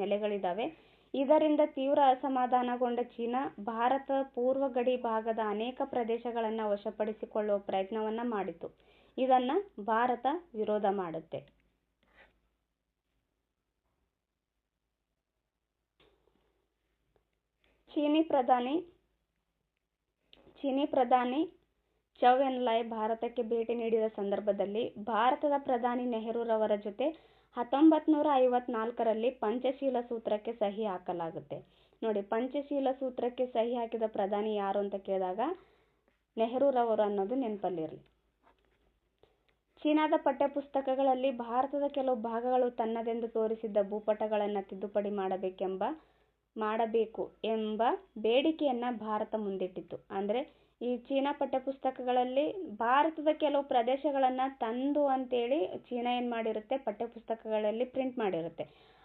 ನೆಲೆಗಳಿದ್ದಾವೆ. ಇದರಿಂದ ತೀವ್ರ ಅಸಮಾಧಾನಗೊಂಡ ಚೀನಾ ಭಾರತ ಪೂರ್ವ ಗಡಿ ಭಾಗದ ಅನೇಕ ಪ್ರದೇಶಗಳನ್ನು ವಶಪಡಿಸಿಕೊಳ್ಳುವ ಪ್ರಯತ್ನವನ್ನು ಮಾಡಿತು. ಇದನ್ನ ಭಾರತ ವಿರೋಧ ಮಾಡುತ್ತೆ. ಚೀನಿ ಪ್ರಧಾನಿ ಚೌ ಎನ್ಲಾಯ್ ಭಾರತಕ್ಕೆ ಭೇಟಿ ನೀಡಿದ ಸಂದರ್ಭದಲ್ಲಿ ಭಾರತದ ಪ್ರಧಾನಿ ನೆಹರೂರವರ ಜೊತೆ 1954ರಲ್ಲಿ ಪಂಚಶೀಲ ಸೂತ್ರಕ್ಕೆ ಸಹಿ ಹಾಕಲಾಗುತ್ತೆ. ನೋಡಿ, ಪಂಚಶೀಲ ಸೂತ್ರಕ್ಕೆ ಸಹಿ ಹಾಕಿದ ಪ್ರಧಾನಿ ಯಾರು ಅಂತ ಕೇಳಿದಾಗ ನೆಹರೂರವರು ಅನ್ನೋದು ನೆನಪಲ್ಲಿರಲಿ. ಚೀನಾದ ಪಠ್ಯಪುಸ್ತಕಗಳಲ್ಲಿ ಭಾರತದ ಕೆಲವು ಭಾಗಗಳು ತನ್ನದೆಂದು ತೋರಿಸಿದ್ದ ಭೂಪಟಗಳನ್ನು ತಿದ್ದುಪಡಿ ಮಾಡಬೇಕು ಎಂಬ ಬೇಡಿಕೆಯನ್ನು ಭಾರತ ಮುಂದಿಟ್ಟಿತು. ಅಂದರೆ ಈ ಚೀನಾ ಪಠ್ಯಪುಸ್ತಕಗಳಲ್ಲಿ ಭಾರತದ ಕೆಲವು ಪ್ರದೇಶಗಳನ್ನು ತಂದು ಅಂತೇಳಿ ಚೀನಾ ಏನು ಮಾಡಿರುತ್ತೆ, ಪಠ್ಯಪುಸ್ತಕಗಳಲ್ಲಿ ಪ್ರಿಂಟ್ ಮಾಡಿರುತ್ತೆ.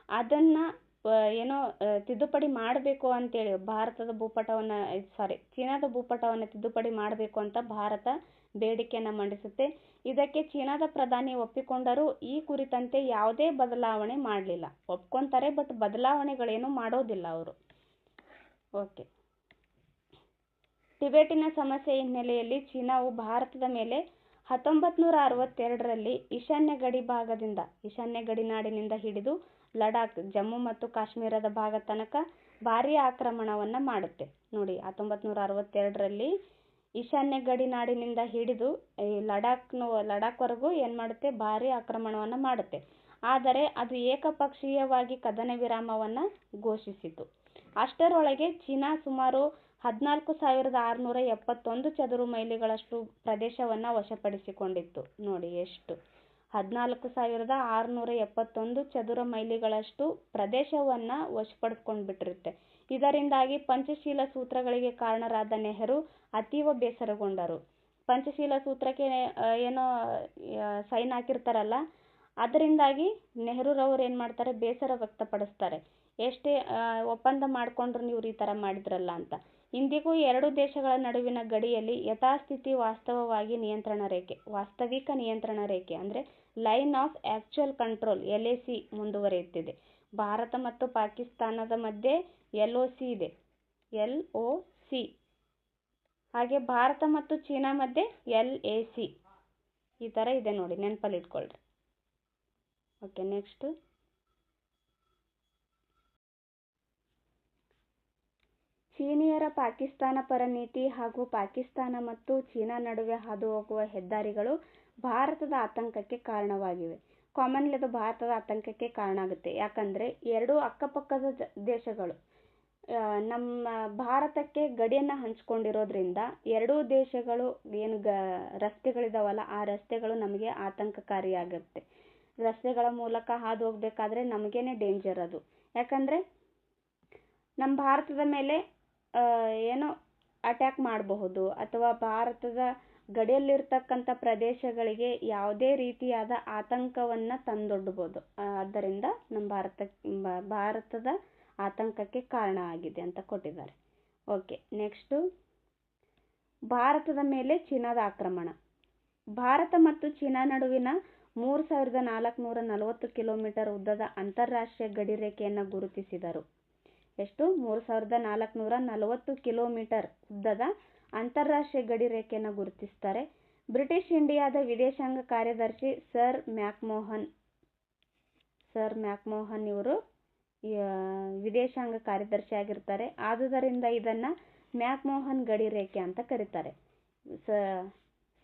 ಅದನ್ನು ತಿದ್ದುಪಡಿ ಮಾಡಬೇಕು ಅಂತೇಳಿ ಚೀನಾದ ಭೂಪಟವನ್ನು ತಿದ್ದುಪಡಿ ಮಾಡಬೇಕು ಅಂತ ಭಾರತ ಬೇಡಿಕೆಯನ್ನು ಮಂಡಿಸುತ್ತೆ. ಇದಕ್ಕೆ ಚೀನಾದ ಪ್ರಧಾನಿ ಒಪ್ಪಿಕೊಂಡರೂ ಈ ಕುರಿತಂತೆ ಯಾವುದೇ ಬದಲಾವಣೆ ಮಾಡಲಿಲ್ಲ. ಒಪ್ಕೊಂತಾರೆ, ಬಟ್ ಬದಲಾವಣೆಗಳೇನು ಮಾಡೋದಿಲ್ಲ ಅವರು. ಓಕೆ, ಟಿಬೆಟಿನ ಸಮಸ್ಯೆ ಹಿನ್ನೆಲೆಯಲ್ಲಿ ಚೀನಾವು ಭಾರತದ ಮೇಲೆ 1962ರಲ್ಲಿ ಈಶಾನ್ಯ ಗಡಿನಾಡಿನಿಂದ ಹಿಡಿದು ಲಡಾಖ್, ಜಮ್ಮು ಮತ್ತು ಕಾಶ್ಮೀರದ ಭಾಗ ತನಕ ಭಾರೀ ಆಕ್ರಮಣವನ್ನು ಮಾಡುತ್ತೆ. ನೋಡಿ, 1962ರಲ್ಲಿ ಈಶಾನ್ಯ ಗಡಿನಾಡಿನಿಂದ ಹಿಡಿದು ಈ ಲಡಾಖ್ವರೆಗೂ ಏನು ಮಾಡುತ್ತೆ, ಭಾರೀ ಆಕ್ರಮಣವನ್ನು ಮಾಡುತ್ತೆ. ಆದರೆ ಅದು ಏಕಪಕ್ಷೀಯವಾಗಿ ಕದನ ವಿರಾಮವನ್ನು ಘೋಷಿಸಿತು. ಅಷ್ಟರೊಳಗೆ ಚೀನಾ ಸುಮಾರು 14,671 ಚದುರು ಮೈಲಿಗಳಷ್ಟು ಪ್ರದೇಶವನ್ನು ವಶಪಡಿಸಿಕೊಂಡಿತ್ತು. ನೋಡಿ ಎಷ್ಟು, 14,671 ಚದುರ ಮೈಲಿಗಳಷ್ಟು ಪ್ರದೇಶವನ್ನು ವಶಪಡಿಸ್ಕೊಂಡು ಬಿಟ್ಟಿರುತ್ತೆ. ಇದರಿಂದಾಗಿ ಪಂಚಶೀಲ ಸೂತ್ರಗಳಿಗೆ ಕಾರಣರಾದ ನೆಹರು ಅತೀವ ಬೇಸರಗೊಂಡರು. ಪಂಚಶೀಲ ಸೂತ್ರಕ್ಕೆ ಸೈನ್ ಹಾಕಿರ್ತಾರಲ್ಲ, ಅದರಿಂದಾಗಿ ನೆಹರೂರವರು ಏನು ಮಾಡ್ತಾರೆ, ಬೇಸರ ವ್ಯಕ್ತಪಡಿಸ್ತಾರೆ. ಎಷ್ಟೇ ಒಪ್ಪಂದ ಮಾಡಿಕೊಂಡ್ರು ನೀವು ಈ ಥರ ಮಾಡಿದ್ರಲ್ಲ ಅಂತ. ಇಂದಿಗೂ ಎರಡು ದೇಶಗಳ ನಡುವಿನ ಗಡಿಯಲ್ಲಿ ಯಥಾಸ್ಥಿತಿ ವಾಸ್ತವಿಕ ನಿಯಂತ್ರಣ ರೇಖೆ ಅಂದರೆ line of actual control LAC ಮುಂದುವರಿಯುತ್ತಿದೆ. ಭಾರತ ಮತ್ತು ಪಾಕಿಸ್ತಾನದ ಮಧ್ಯೆ LOC ಇದೆ, LOC. ಹಾಗೆ ಭಾರತ ಮತ್ತು ಚೀನಾ ಮಧ್ಯೆ LAC. ಈ ಥರ ಇದೆ ನೋಡಿ, ನೆನಪಲ್ಲಿ ಇಟ್ಕೊಳ್ರಿ. ಓಕೆ, ನೆಕ್ಸ್ಟ್ ಚೀನಿಯರ ಪಾಕಿಸ್ತಾನ ಪರ ನೀತಿ ಹಾಗೂ ಪಾಕಿಸ್ತಾನ ಮತ್ತು ಚೀನಾ ನಡುವೆ ಹಾದುಹೋಗುವ ಹೆದ್ದಾರಿಗಳು ಭಾರತದ ಆತಂಕಕ್ಕೆ ಕಾರಣವಾಗಿವೆ. ಕಾಮನ್ಲಿ ಅದು ಭಾರತದ ಆತಂಕಕ್ಕೆ ಕಾರಣ ಆಗುತ್ತೆ. ಯಾಕಂದರೆ ಎರಡು ಅಕ್ಕಪಕ್ಕದ ದೇಶಗಳು ನಮ್ಮ ಭಾರತಕ್ಕೆ ಗಡಿಯನ್ನು ಹಂಚ್ಕೊಂಡಿರೋದ್ರಿಂದ ಎರಡೂ ದೇಶಗಳು ಏನು ರಸ್ತೆಗಳಿದಾವಲ್ಲ, ಆ ರಸ್ತೆಗಳು ನಮಗೆ ಆತಂಕಕಾರಿಯಾಗುತ್ತೆ. ರಸ್ತೆಗಳ ಮೂಲಕ ಹಾದು ಹೋಗ್ಬೇಕಾದ್ರೆ ನಮಗೇನೆ ಡೇಂಜರ್ ಅದು. ಯಾಕಂದರೆ ನಮ್ಮ ಭಾರತದ ಮೇಲೆ ಏನೋ ಅಟ್ಯಾಕ್ ಮಾಡಬಹುದು ಅಥವಾ ಭಾರತದ ಗಡಿಯಲ್ಲಿರ್ತಕ್ಕಂಥ ಪ್ರದೇಶಗಳಿಗೆ ಯಾವುದೇ ರೀತಿಯಾದ ಆತಂಕವನ್ನು ತಂದೊಡ್ಡಬಹುದು. ಆದ್ದರಿಂದ ನಮ್ಮ ಭಾರತದ ಆತಂಕಕ್ಕೆ ಕಾರಣ ಆಗಿದೆ ಅಂತ ಕೊಟ್ಟಿದ್ದಾರೆ. ಓಕೆ, ನೆಕ್ಸ್ಟು ಭಾರತದ ಮೇಲೆ ಚೀನಾದ ಆಕ್ರಮಣ. ಭಾರತ ಮತ್ತು ಚೀನಾ ನಡುವಿನ 3440 ಕಿಲೋಮೀಟರ್ ಉದ್ದದ ಅಂತಾರಾಷ್ಟ್ರೀಯ ಗಡಿರೇಖೆಯನ್ನು ಗುರುತಿಸಿದರು. ಎಷ್ಟು? 3440 ಕಿಲೋಮೀಟರ್ ಉದ್ದದ ಅಂತಾರಾಷ್ಟ್ರೀಯ ಗಡಿರೇಖೆಯನ್ನು ಗುರುತಿಸ್ತಾರೆ. ಬ್ರಿಟಿಷ್ ಇಂಡಿಯಾದ ವಿದೇಶಾಂಗ ಕಾರ್ಯದರ್ಶಿ ಸರ್ ಮ್ಯಾಕ್ಮೋಹನ್ ಇವರು ವಿದೇಶಾಂಗ ಕಾರ್ಯದರ್ಶಿ ಆಗಿರ್ತಾರೆ. ಆದುದರಿಂದ ಇದನ್ನು ಮ್ಯಾಕ್ಮೋಹನ್ ಗಡಿರೇಖೆ ಅಂತ ಕರೀತಾರೆ.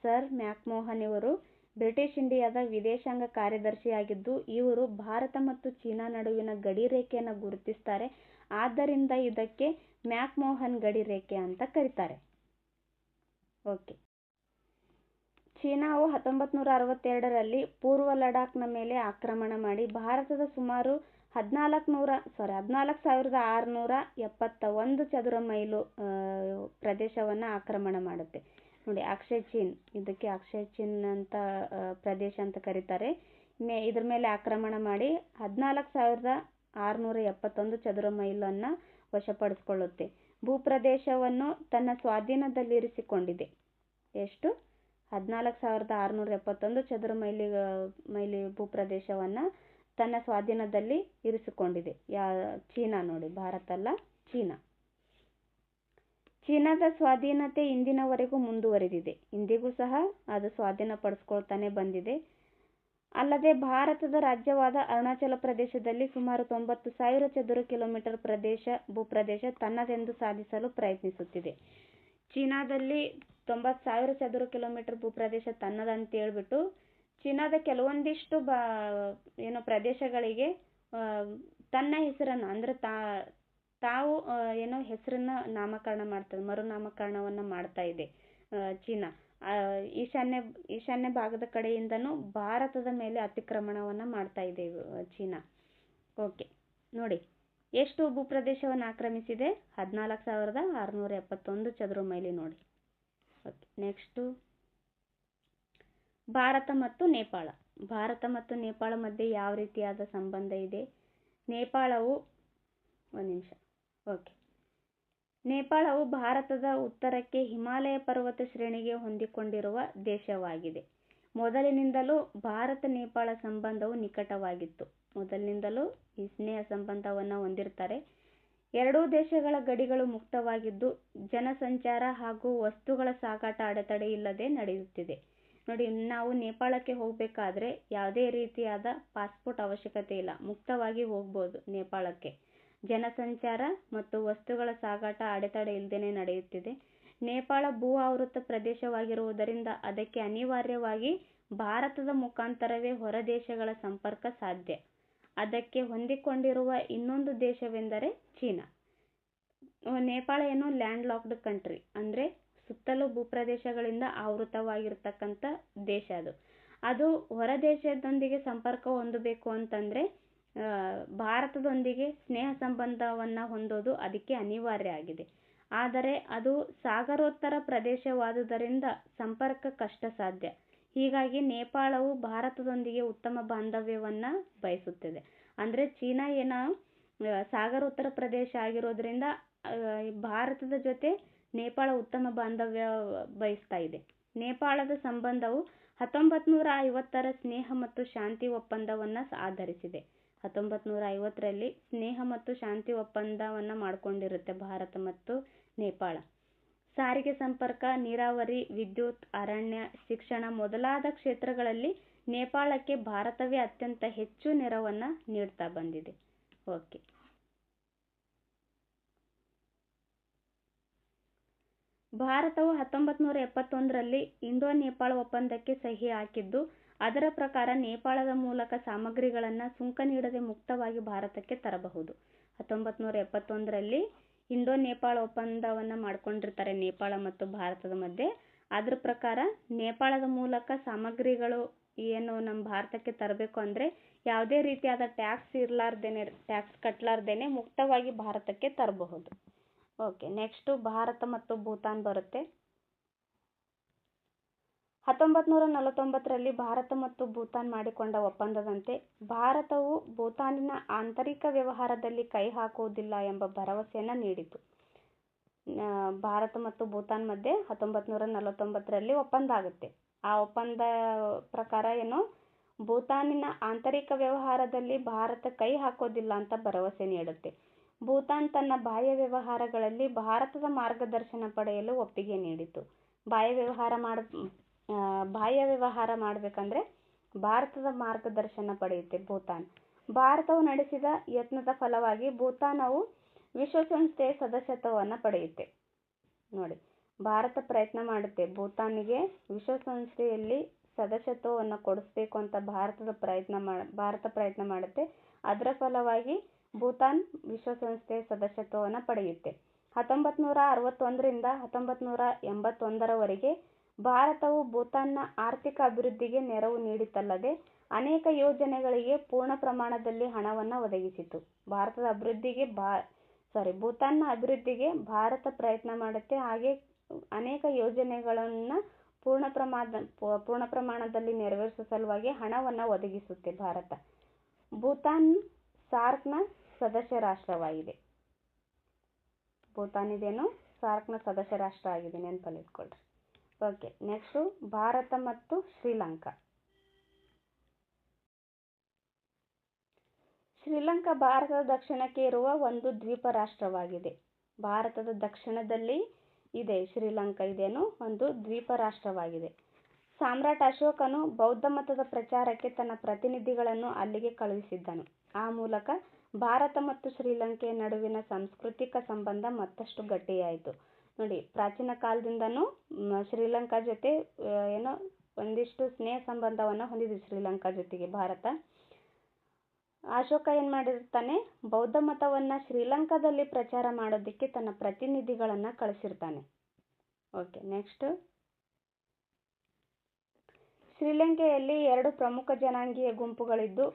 ಸರ್ ಮ್ಯಾಕ್ಮೋಹನ್ ಇವರು ಬ್ರಿಟಿಷ್ ಇಂಡಿಯಾದ ವಿದೇಶಾಂಗ ಕಾರ್ಯದರ್ಶಿಯಾಗಿದ್ದು, ಇವರು ಭಾರತ ಮತ್ತು ಚೀನಾ ನಡುವಿನ ಗಡಿರೇಖೆಯನ್ನು ಗುರುತಿಸ್ತಾರೆ. ಆದ್ದರಿಂದ ಇದಕ್ಕೆ ಮ್ಯಾಕ್ಮೋಹನ್ ಗಡಿರೇಖೆ ಅಂತ ಕರೀತಾರೆ. ಓಕೆ, ಚೀನಾವು 1962ರಲ್ಲಿ ಪೂರ್ವ ಲಡಾಖ್ನ ಮೇಲೆ ಆಕ್ರಮಣ ಮಾಡಿ ಭಾರತದ ಸುಮಾರು 14,671 ಚದುರ ಮೈಲು ಪ್ರದೇಶವನ್ನು ಆಕ್ರಮಣ ಮಾಡುತ್ತೆ. ನೋಡಿ, ಅಕ್ಷಯ್ ಚೀನ್, ಇದಕ್ಕೆ ಅಕ್ಷಯ್ ಚೀನ್ ಅಂತ ಪ್ರದೇಶ ಅಂತ ಕರೀತಾರೆ. ಇದ್ರ ಮೇಲೆ ಆಕ್ರಮಣ ಮಾಡಿ 14,671 ಚದುರ ಮೈಲನ್ನು ವಶಪಡಿಸಿಕೊಳ್ಳುತ್ತೆ. ಭೂಪ್ರದೇಶವನ್ನು ತನ್ನ ಸ್ವಾಧೀನದಲ್ಲಿರಿಸಿಕೊಂಡಿದೆ. ಎಷ್ಟು? 14,671 ಚದುರ ಮೈಲಿ ಭೂಪ್ರದೇಶವನ್ನು ತನ್ನ ಸ್ವಾಧೀನದಲ್ಲಿ ಇರಿಸಿಕೊಂಡಿದೆ. ಚೀನಾ ನೋಡಿ, ಭಾರತ ಅಲ್ಲ, ಚೀನಾ. ಚೀನಾದ ಸ್ವಾಧೀನತೆ ಇಂದಿನವರೆಗೂ ಮುಂದುವರೆದಿದೆ. ಇಂದಿಗೂ ಸಹ ಅದು ಸ್ವಾಧೀನಪಡಿಸ್ಕೊಳ್ತಾನೆ ಬಂದಿದೆ. ಅಲ್ಲದೆ ಭಾರತದ ರಾಜ್ಯವಾದ ಅರುಣಾಚಲ ಪ್ರದೇಶದಲ್ಲಿ ಸುಮಾರು 90,000 ಚದುರ ಕಿಲೋಮೀಟರ್ ಭೂಪ್ರದೇಶ ತನ್ನದೆಂದು ಸಾಧಿಸಲು ಪ್ರಯತ್ನಿಸುತ್ತಿದೆ. ಚೀನಾದಲ್ಲಿ 90,000 ಚದುರ ಕಿಲೋಮೀಟರ್ ಭೂಪ್ರದೇಶ ತನ್ನದಂತ ಹೇಳ್ಬಿಟ್ಟು ಚೀನಾದ ಕೆಲವೊಂದಿಷ್ಟು ಪ್ರದೇಶಗಳಿಗೆ ತನ್ನ ಹೆಸರನ್ನು ಅಂದರೆ ತಾವು ಹೆಸರನ್ನ ನಾಮಕರಣ ಮಾಡ್ತದೆ, ಮರುನಾಮಕರಣವನ್ನು ಮಾಡ್ತಾ ಇದೆ ಚೀನಾ. ಈಶಾನ್ಯ ಭಾಗದ ಕಡೆಯಿಂದನೂ ಭಾರತದ ಮೇಲೆ ಅತಿಕ್ರಮಣವನ್ನು ಮಾಡ್ತಾ ಇದೆ ಚೀನಾ. ಓಕೆ, ನೋಡಿ ಎಷ್ಟು ಭೂಪ್ರದೇಶವನ್ನು ಆಕ್ರಮಿಸಿದೆ? 14,671 ಚದುರ ಮೈಲಿ ನೋಡಿ. ಓಕೆ, ನೆಕ್ಸ್ಟು ಭಾರತ ಮತ್ತು ನೇಪಾಳ. ಭಾರತ ಮತ್ತು ನೇಪಾಳ ಮಧ್ಯೆ ಯಾವ ರೀತಿಯಾದ ಸಂಬಂಧ ಇದೆ? ನೇಪಾಳವು ನೇಪಾಳವು ಭಾರತದ ಉತ್ತರಕ್ಕೆ ಹಿಮಾಲಯ ಪರ್ವತ ಶ್ರೇಣಿಗೆ ಹೊಂದಿಕೊಂಡಿರುವ ದೇಶವಾಗಿದೆ. ಮೊದಲಿನಿಂದಲೂ ಭಾರತ ನೇಪಾಳ ಸಂಬಂಧವು ನಿಕಟವಾಗಿತ್ತು. ಮೊದಲಿನಿಂದಲೂ ಈ ಸ್ನೇಹ ಸಂಬಂಧವನ್ನು ಹೊಂದಿರ್ತಾರೆ. ಎರಡೂ ದೇಶಗಳ ಗಡಿಗಳು ಮುಕ್ತವಾಗಿದ್ದು ಜನಸಂಚಾರ ಹಾಗೂ ವಸ್ತುಗಳ ಸಾಗಾಟ ಅಡೆತಡೆ ಇಲ್ಲದೆ ನಡೆಯುತ್ತಿದೆ. ನೋಡಿ, ನಾವು ನೇಪಾಳಕ್ಕೆ ಹೋಗಬೇಕಾದ್ರೆ ಯಾವುದೇ ರೀತಿಯಾದ ಪಾಸ್ಪೋರ್ಟ್ ಅವಶ್ಯಕತೆ ಇಲ್ಲ, ಮುಕ್ತವಾಗಿ ಹೋಗ್ಬೋದು ನೇಪಾಳಕ್ಕೆ. ಜನಸಂಚಾರ ಮತ್ತು ವಸ್ತುಗಳ ಸಾಗಾಟ ಅಡೆತಡೆ ಇಲ್ಲದೇ ನಡೆಯುತ್ತಿದೆ. ನೇಪಾಳ ಭೂ ಆವೃತ ಪ್ರದೇಶವಾಗಿರುವುದರಿಂದ ಅದಕ್ಕೆ ಅನಿವಾರ್ಯವಾಗಿ ಭಾರತದ ಮುಖಾಂತರವೇ ಹೊರ ದೇಶಗಳ ಸಂಪರ್ಕ ಸಾಧ್ಯ. ಅದಕ್ಕೆ ಹೊಂದಿಕೊಂಡಿರುವ ಇನ್ನೊಂದು ದೇಶವೆಂದರೆ China. Nepal landlocked country, ಅಂದರೆ ಸುತ್ತಲೂ ಭೂಪ್ರದೇಶಗಳಿಂದ ಆವೃತವಾಗಿರ್ತಕ್ಕಂಥ ದೇಶ. ಅದು ಹೊರ ದೇಶದೊಂದಿಗೆ ಸಂಪರ್ಕ ಹೊಂದಬೇಕು ಅಂತಂದರೆ ಭಾರತದೊಂದಿಗೆ ಸ್ನೇಹ ಸಂಬಂಧವನ್ನು ಹೊಂದೋದು ಅದಕ್ಕೆ ಅನಿವಾರ್ಯ ಆಗಿದೆ. ಆದರೆ ಅದು ಸಾಗರೋತ್ತರ ಪ್ರದೇಶವಾದುದರಿಂದ ಸಂಪರ್ಕ ಕಷ್ಟ ಸಾಧ್ಯ. ಹೀಗಾಗಿ ನೇಪಾಳವು ಭಾರತದೊಂದಿಗೆ ಉತ್ತಮ ಬಾಂಧವ್ಯವನ್ನು ಬಯಸುತ್ತದೆ. ಅಂದರೆ ಚೀನಾ ಸಾಗರೋತ್ತರ ಪ್ರದೇಶ ಆಗಿರೋದ್ರಿಂದ ಭಾರತದ ಜೊತೆ ನೇಪಾಳ ಉತ್ತಮ ಬಾಂಧವ್ಯ ಬಯಸ್ತಾ ಇದೆ. ನೇಪಾಳದ ಸಂಬಂಧವು 1950ರ ಸ್ನೇಹ ಮತ್ತು ಶಾಂತಿ ಒಪ್ಪಂದವನ್ನು ಆಧರಿಸಿದೆ. 1950ರಲ್ಲಿ ಸ್ನೇಹ ಮತ್ತು ಶಾಂತಿ ಒಪ್ಪಂದವನ್ನು ಮಾಡಿಕೊಂಡಿರುತ್ತೆ ಭಾರತ ಮತ್ತು ನೇಪಾಳ. ಸಾರಿಗೆ ಸಂಪರ್ಕ, ನೀರಾವರಿ, ವಿದ್ಯುತ್, ಅರಣ್ಯ, ಶಿಕ್ಷಣ ಮೊದಲಾದ ಕ್ಷೇತ್ರಗಳಲ್ಲಿ ನೇಪಾಳಕ್ಕೆ ಭಾರತವೇ ಅತ್ಯಂತ ಹೆಚ್ಚು ನೆರವನ್ನು ನೀಡ್ತಾ ಬಂದಿದೆ. ಓಕೆ. ಭಾರತವು 1971ರಲ್ಲಿ ಇಂಡೋ-ನೇಪಾಳ ಒಪ್ಪಂದಕ್ಕೆ ಸಹಿ ಹಾಕಿದ್ದು, ಅದರ ಪ್ರಕಾರ ನೇಪಾಳದ ಮೂಲಕ ಸಾಮಗ್ರಿಗಳನ್ನು ಸುಂಕ ನೀಡದೆ ಮುಕ್ತವಾಗಿ ಭಾರತಕ್ಕೆ ತರಬಹುದು. 1971ರಲ್ಲಿ ಇಂಡೋ-ನೇಪಾಳ ಒಪ್ಪಂದವನ್ನು ಮಾಡ್ಕೊಂಡಿರ್ತಾರೆ ನೇಪಾಳ ಮತ್ತು ಭಾರತದ ಮಧ್ಯೆ. ಅದರ ಪ್ರಕಾರ ನೇಪಾಳದ ಮೂಲಕ ಸಾಮಗ್ರಿಗಳು ಏನು ನಮ್ಮ ಭಾರತಕ್ಕೆ ತರಬೇಕು ಅಂದರೆ ಯಾವುದೇ ರೀತಿಯಾದ ಟ್ಯಾಕ್ಸ್ ಕಟ್ಟಲಾರ್ದೇನೆ ಮುಕ್ತವಾಗಿ ಭಾರತಕ್ಕೆ ತರಬಹುದು. ಓಕೆ, ನೆಕ್ಸ್ಟು ಭಾರತ ಮತ್ತು ಭೂತಾನ್ ಬರುತ್ತೆ. 1949ರಲ್ಲಿ ಭಾರತ ಮತ್ತು ಭೂತಾನ್ ಮಾಡಿಕೊಂಡ ಒಪ್ಪಂದದಂತೆ ಭಾರತವು ಭೂತಾನಿನ ಆಂತರಿಕ ವ್ಯವಹಾರದಲ್ಲಿ ಕೈ ಹಾಕುವುದಿಲ್ಲ ಎಂಬ ಭರವಸೆಯನ್ನು ನೀಡಿತು. ಭಾರತ ಮತ್ತು ಭೂತಾನ್ ಮಧ್ಯೆ 1949ರಲ್ಲಿ ಒಪ್ಪಂದ ಆಗುತ್ತೆ. ಆ ಒಪ್ಪಂದ ಪ್ರಕಾರ ಏನು, ಭೂತಾನಿನ ಆಂತರಿಕ ವ್ಯವಹಾರದಲ್ಲಿ ಭಾರತ ಕೈ ಹಾಕೋದಿಲ್ಲ ಅಂತ ಭರವಸೆ ನೀಡುತ್ತೆ. ಭೂತಾನ್ ತನ್ನ ಬಾಹ್ಯ ವ್ಯವಹಾರಗಳಲ್ಲಿ ಭಾರತದ ಮಾರ್ಗದರ್ಶನ ಪಡೆಯಲು ಒಪ್ಪಿಗೆ ನೀಡಿತು. ಬಾಹ್ಯ ವ್ಯವಹಾರ ಮಾಡಬೇಕಂದ್ರೆ ಭಾರತದ ಮಾರ್ಗದರ್ಶನ ಪಡೆಯುತ್ತೆ ಭೂತಾನ್. ಭಾರತವು ನಡೆಸಿದ ಯತ್ನದ ಫಲವಾಗಿ ಭೂತಾನವು ವಿಶ್ವಸಂಸ್ಥೆಯ ಸದಸ್ಯತ್ವವನ್ನು ಪಡೆಯುತ್ತೆ. ನೋಡಿ, ಭಾರತ ಪ್ರಯತ್ನ ಮಾಡುತ್ತೆ ಭೂತಾನಿಗೆ ವಿಶ್ವಸಂಸ್ಥೆಯಲ್ಲಿ ಸದಸ್ಯತ್ವವನ್ನು ಕೊಡಿಸ್ಬೇಕು ಅಂತ ಭಾರತ ಪ್ರಯತ್ನ ಮಾಡುತ್ತೆ. ಅದರ ಫಲವಾಗಿ ಭೂತಾನ್ ವಿಶ್ವಸಂಸ್ಥೆಯ ಸದಸ್ಯತ್ವವನ್ನು ಪಡೆಯುತ್ತೆ. 1961ರಿಂದ 1981ರವರೆಗೆ ಭಾರತವು ಭೂತಾನ್ನ ಆರ್ಥಿಕ ಅಭಿವೃದ್ಧಿಗೆ ನೆರವು ನೀಡಿತಲ್ಲದೆ ಅನೇಕ ಯೋಜನೆಗಳಿಗೆ ಪೂರ್ಣ ಪ್ರಮಾಣದಲ್ಲಿ ಹಣವನ್ನು ಒದಗಿಸಿತು. ಭೂತಾನ್ನ ಅಭಿವೃದ್ಧಿಗೆ ಭಾರತ ಪ್ರಯತ್ನ ಮಾಡುತ್ತೆ. ಹಾಗೆ ಅನೇಕ ಯೋಜನೆಗಳನ್ನು ಪೂರ್ಣ ಪ್ರಮಾಣದಲ್ಲಿ ನೆರವೇರಿಸುವ ಸಲುವಾಗಿ ಹಣವನ್ನು ಒದಗಿಸುತ್ತೆ ಭಾರತ. ಭೂತಾನ್ ಸಾರ್ಕ್ನ ಸದಸ್ಯ ರಾಷ್ಟ್ರವಾಗಿದೆ. ಭೂತಾನ್ ಇದೇನು ಸಾರ್ಕ್ನ ಸದಸ್ಯ ರಾಷ್ಟ್ರ ಆಗಿದೆ, ನೆನಪಲ್ಲಿ ಇಟ್ಕೊಳ್ರಿ. ಓಕೆ, ನೆಕ್ಸ್ಟು ಭಾರತ ಮತ್ತು ಶ್ರೀಲಂಕಾ. ಶ್ರೀಲಂಕಾ ಭಾರತದ ದಕ್ಷಿಣಕ್ಕೆ ಇರುವ ಒಂದು ದ್ವೀಪ ರಾಷ್ಟ್ರವಾಗಿದೆ. ಭಾರತದ ದಕ್ಷಿಣದಲ್ಲಿ ಇದೆ ಶ್ರೀಲಂಕಾ, ಇದೇನು ಒಂದು ದ್ವೀಪ ರಾಷ್ಟ್ರವಾಗಿದೆ. ಸಾಮ್ರಾಟ್ ಅಶೋಕನು ಬೌದ್ಧ ಮತದ ಪ್ರಚಾರಕ್ಕೆ ತನ್ನ ಪ್ರತಿನಿಧಿಗಳನ್ನು ಅಲ್ಲಿಗೆ ಕಳುಹಿಸಿದ್ದನು. ಆ ಮೂಲಕ ಭಾರತ ಮತ್ತು ಶ್ರೀಲಂಕೆಯ ನಡುವಿನ ಸಾಂಸ್ಕೃತಿಕ ಸಂಬಂಧ ಮತ್ತಷ್ಟು ಗಟ್ಟಿಯಾಯಿತು. ನೋಡಿ, ಪ್ರಾಚೀನ ಕಾಲದಿಂದನೂ ಶ್ರೀಲಂಕಾ ಜೊತೆ ಒಂದಿಷ್ಟು ಸ್ನೇಹ ಸಂಬಂಧವನ್ನು ಹೊಂದಿದೆ ಶ್ರೀಲಂಕಾ ಜೊತೆಗೆ ಭಾರತ. ಅಶೋಕ ಏನು ಮಾಡಿರ್ತಾನೆ, ಬೌದ್ಧ ಮತವನ್ನು ಶ್ರೀಲಂಕಾದಲ್ಲಿ ಪ್ರಚಾರ ಮಾಡೋದಕ್ಕೆ ತನ್ನ ಪ್ರತಿನಿಧಿಗಳನ್ನು ಕಳಿಸಿರ್ತಾನೆ. ಓಕೆ, ನೆಕ್ಸ್ಟ್ ಶ್ರೀಲಂಕೆಯಲ್ಲಿ 2 ಪ್ರಮುಖ ಜನಾಂಗೀಯ ಗುಂಪುಗಳಿದ್ದು,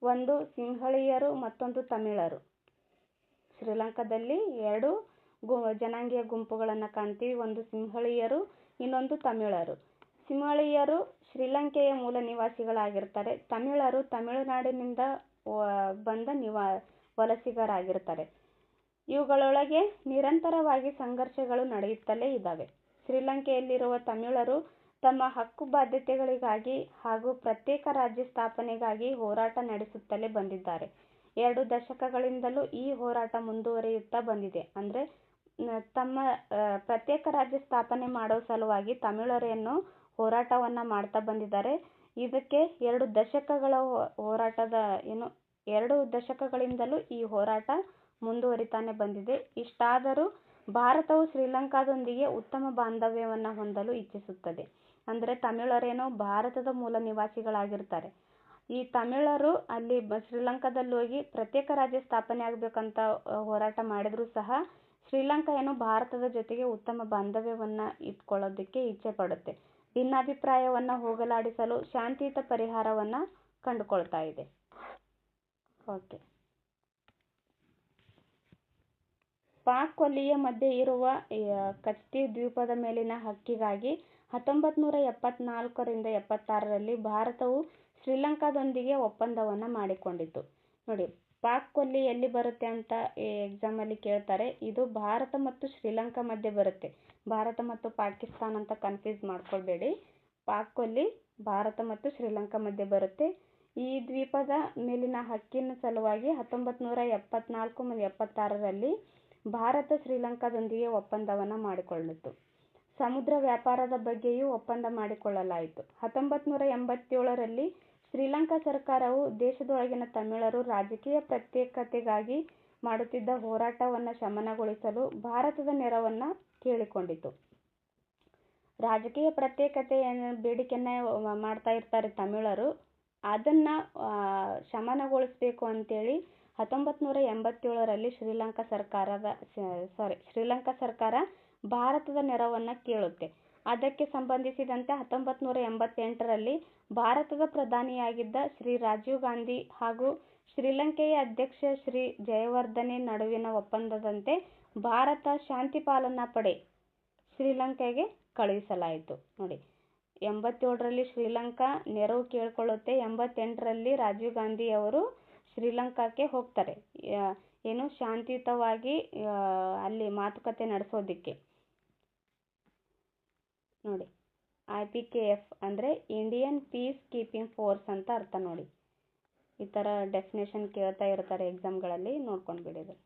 ಒಂದು ಸಿಂಹಳೀಯರು ಮತ್ತೊಂದು ತಮಿಳರು. ಶ್ರೀಲಂಕಾದಲ್ಲಿ 2 ಜನಾಂಗೀಯ ಗುಂಪುಗಳನ್ನು ಕಾಣ್ತೀವಿ, ಒಂದು ಸಿಂಹಳೀಯರು, ಇನ್ನೊಂದು ತಮಿಳರು. ಸಿಂಹಳೀಯರು ಶ್ರೀಲಂಕೆಯ ಮೂಲ ನಿವಾಸಿಗಳಾಗಿರ್ತಾರೆ. ತಮಿಳರು ತಮಿಳುನಾಡಿನಿಂದ ಬಂದ ವಲಸಿಗರಾಗಿರ್ತಾರೆ. ಇವುಗಳೊಳಗೆ ನಿರಂತರವಾಗಿ ಸಂಘರ್ಷಗಳು ನಡೆಯುತ್ತಲೇ ಇದ್ದಾವೆ. ಶ್ರೀಲಂಕೆಯಲ್ಲಿರುವ ತಮಿಳರು ತಮ್ಮ ಹಕ್ಕು ಬಾಧ್ಯತೆಗಳಿಗಾಗಿ ಹಾಗೂ ಪ್ರತ್ಯೇಕ ರಾಜ್ಯ ಸ್ಥಾಪನೆಗಾಗಿ ಹೋರಾಟ ನಡೆಸುತ್ತಲೇ ಬಂದಿದ್ದಾರೆ. 2 ದಶಕಗಳಿಂದಲೂ ಈ ಹೋರಾಟ ಮುಂದುವರಿಯುತ್ತಾ ಬಂದಿದೆ. ಅಂದರೆ ತಮ್ಮ ಪ್ರತ್ಯೇಕ ರಾಜ್ಯ ಸ್ಥಾಪನೆ ಮಾಡೋ ಸಲುವಾಗಿ ತಮಿಳರೇನು ಹೋರಾಟವನ್ನು ಮಾಡ್ತಾ ಬಂದಿದ್ದಾರೆ. ಇದಕ್ಕೆ 2 ದಶಕಗಳ ಹೋರಾಟದ 2 ದಶಕಗಳಿಂದಲೂ ಈ ಹೋರಾಟ ಮುಂದುವರಿತಾನೆ ಬಂದಿದೆ. ಇಷ್ಟಾದರೂ ಭಾರತವು ಶ್ರೀಲಂಕಾದೊಂದಿಗೆ ಉತ್ತಮ ಬಾಂಧವ್ಯವನ್ನು ಹೊಂದಲು ಇಚ್ಛಿಸುತ್ತದೆ. ಅಂದರೆ ತಮಿಳರೇನೋ ಭಾರತದ ಮೂಲ ನಿವಾಸಿಗಳಾಗಿರ್ತಾರೆ. ಈ ತಮಿಳರು ಅಲ್ಲಿ ಶ್ರೀಲಂಕಾದಲ್ಲಿ ಹೋಗಿ ಪ್ರತ್ಯೇಕ ರಾಜ್ಯ ಸ್ಥಾಪನೆ ಆಗಬೇಕಂತ ಹೋರಾಟ ಮಾಡಿದರೂ ಸಹ ಶ್ರೀಲಂಕಾ ಭಾರತದ ಜೊತೆಗೆ ಉತ್ತಮ ಬಾಂಧವ್ಯವನ್ನು ಇಟ್ಕೊಳ್ಳೋದಕ್ಕೆ ಇಚ್ಛೆ ಪಡುತ್ತೆ. ಭಿನ್ನಾಭಿಪ್ರಾಯವನ್ನು ಹೋಗಲಾಡಿಸಲು ಶಾಂತಿಯುತ ಪರಿಹಾರವನ್ನು ಕಂಡುಕೊಳ್ತಾ ಇದೆ. ಓಕೆ, ಪಾಕ್ ಕೊಲ್ಲಿಯ ಮಧ್ಯೆ ಇರುವ ಕಚ್ತಿ ದ್ವೀಪದ ಮೇಲಿನ ಹಕ್ಕಿಗಾಗಿ 1974ರಿಂದ 76ರಲ್ಲಿ ಭಾರತವು ಶ್ರೀಲಂಕಾದೊಂದಿಗೆ ಒಪ್ಪಂದವನ್ನು ಮಾಡಿಕೊಂಡಿತು. ನೋಡಿ, ಪಾಕ್ ಕೊಲ್ಲಿ ಎಲ್ಲಿ ಬರುತ್ತೆ ಅಂತ ಎಕ್ಸಾಮಲ್ಲಿ ಕೇಳ್ತಾರೆ. ಇದು ಭಾರತ ಮತ್ತು ಶ್ರೀಲಂಕಾ ಮಧ್ಯೆ ಬರುತ್ತೆ. ಭಾರತ ಮತ್ತು ಪಾಕಿಸ್ತಾನ ಅಂತ ಕನ್ಫ್ಯೂಸ್ ಮಾಡ್ಕೊಳ್ಬೇಡಿ. ಪಾಕ್ ಕೊಲ್ಲಿ ಭಾರತ ಮತ್ತು ಶ್ರೀಲಂಕಾ ಮಧ್ಯೆ ಬರುತ್ತೆ. ಈ ದ್ವೀಪದ ಮೇಲಿನ ಹಕ್ಕಿನ ಸಲುವಾಗಿ 1974 ಮತ್ತು 76ರಲ್ಲಿ ಭಾರತ ಶ್ರೀಲಂಕಾದೊಂದಿಗೆ ಒಪ್ಪಂದವನ್ನು ಮಾಡಿಕೊಂಡಿತು. ಸಮುದ್ರ ವ್ಯಾಪಾರದ ಬಗ್ಗೆಯೂ ಒಪ್ಪಂದ ಮಾಡಿಕೊಳ್ಳಲಾಯಿತು. 1987ರಲ್ಲಿ ಶ್ರೀಲಂಕಾ ಸರ್ಕಾರವು ದೇಶದೊಳಗಿನ ತಮಿಳರು ರಾಜಕೀಯ ಪ್ರತ್ಯೇಕತೆಗಾಗಿ ಮಾಡುತ್ತಿದ್ದ ಹೋರಾಟವನ್ನು ಶಮನಗೊಳಿಸಲು ಭಾರತದ ನೆರವನ್ನು ಕೇಳಿಕೊಂಡಿತು. ರಾಜಕೀಯ ಪ್ರತ್ಯೇಕತೆಯನ್ನು ಬೇಡಿಕೆಯನ್ನು ಮಾಡ್ತಾ ಇರ್ತಾರೆ ತಮಿಳರು. ಅದನ್ನು ಶಮನಗೊಳಿಸಬೇಕು ಅಂತೇಳಿ 1987ರಲ್ಲಿ ಶ್ರೀಲಂಕಾ ಸರ್ಕಾರ ಭಾರತದ ನೆರವನ್ನು ಕೇಳುತ್ತೆ. ಅದಕ್ಕೆ ಸಂಬಂಧಿಸಿದಂತೆ 1988ರಲ್ಲಿ ಭಾರತದ ಪ್ರಧಾನಿಯಾಗಿದ್ದ ಶ್ರೀ ರಾಜೀವ್ ಗಾಂಧಿ ಹಾಗೂ ಶ್ರೀಲಂಕೆಯ ಅಧ್ಯಕ್ಷ ಶ್ರೀ ಜಯವರ್ಧನೆ ನಡುವಿನ ಒಪ್ಪಂದದಂತೆ ಭಾರತ ಶಾಂತಿ ಪಾಲನಾ ಪಡೆ ಶ್ರೀಲಂಕೆಗೆ ಕಳುಹಿಸಲಾಯಿತು. ನೋಡಿ, 87ರಲ್ಲಿ ಶ್ರೀಲಂಕಾ ನೆರವು ಕೇಳಿಕೊಳ್ಳುತ್ತೆ. 88ರಲ್ಲಿ ರಾಜೀವ್ ಗಾಂಧಿ ಅವರು ಶ್ರೀಲಂಕಾಕ್ಕೆ ಹೋಗ್ತಾರೆ, ಏನು ಶಾಂತಿಯುತವಾಗಿ ಅಲ್ಲಿ ಮಾತುಕತೆ ನಡೆಸೋದಿಕ್ಕೆ. ನೋಡಿ, IPKF ಅಂದರೆ ಇಂಡಿಯನ್ ಪೀಸ್ ಕೀಪಿಂಗ್ ಫೋರ್ಸ್ ಅಂತ ಅರ್ಥ. ನೋಡಿ, ಈ ಥರ ಡೆಫಿನೇಷನ್ ಕೇಳ್ತಾ ಇರ್ತಾರೆ ಎಕ್ಸಾಮ್ಗಳಲ್ಲಿ, ನೋಡ್ಕೊಂಡ್ಬಿಡಿ.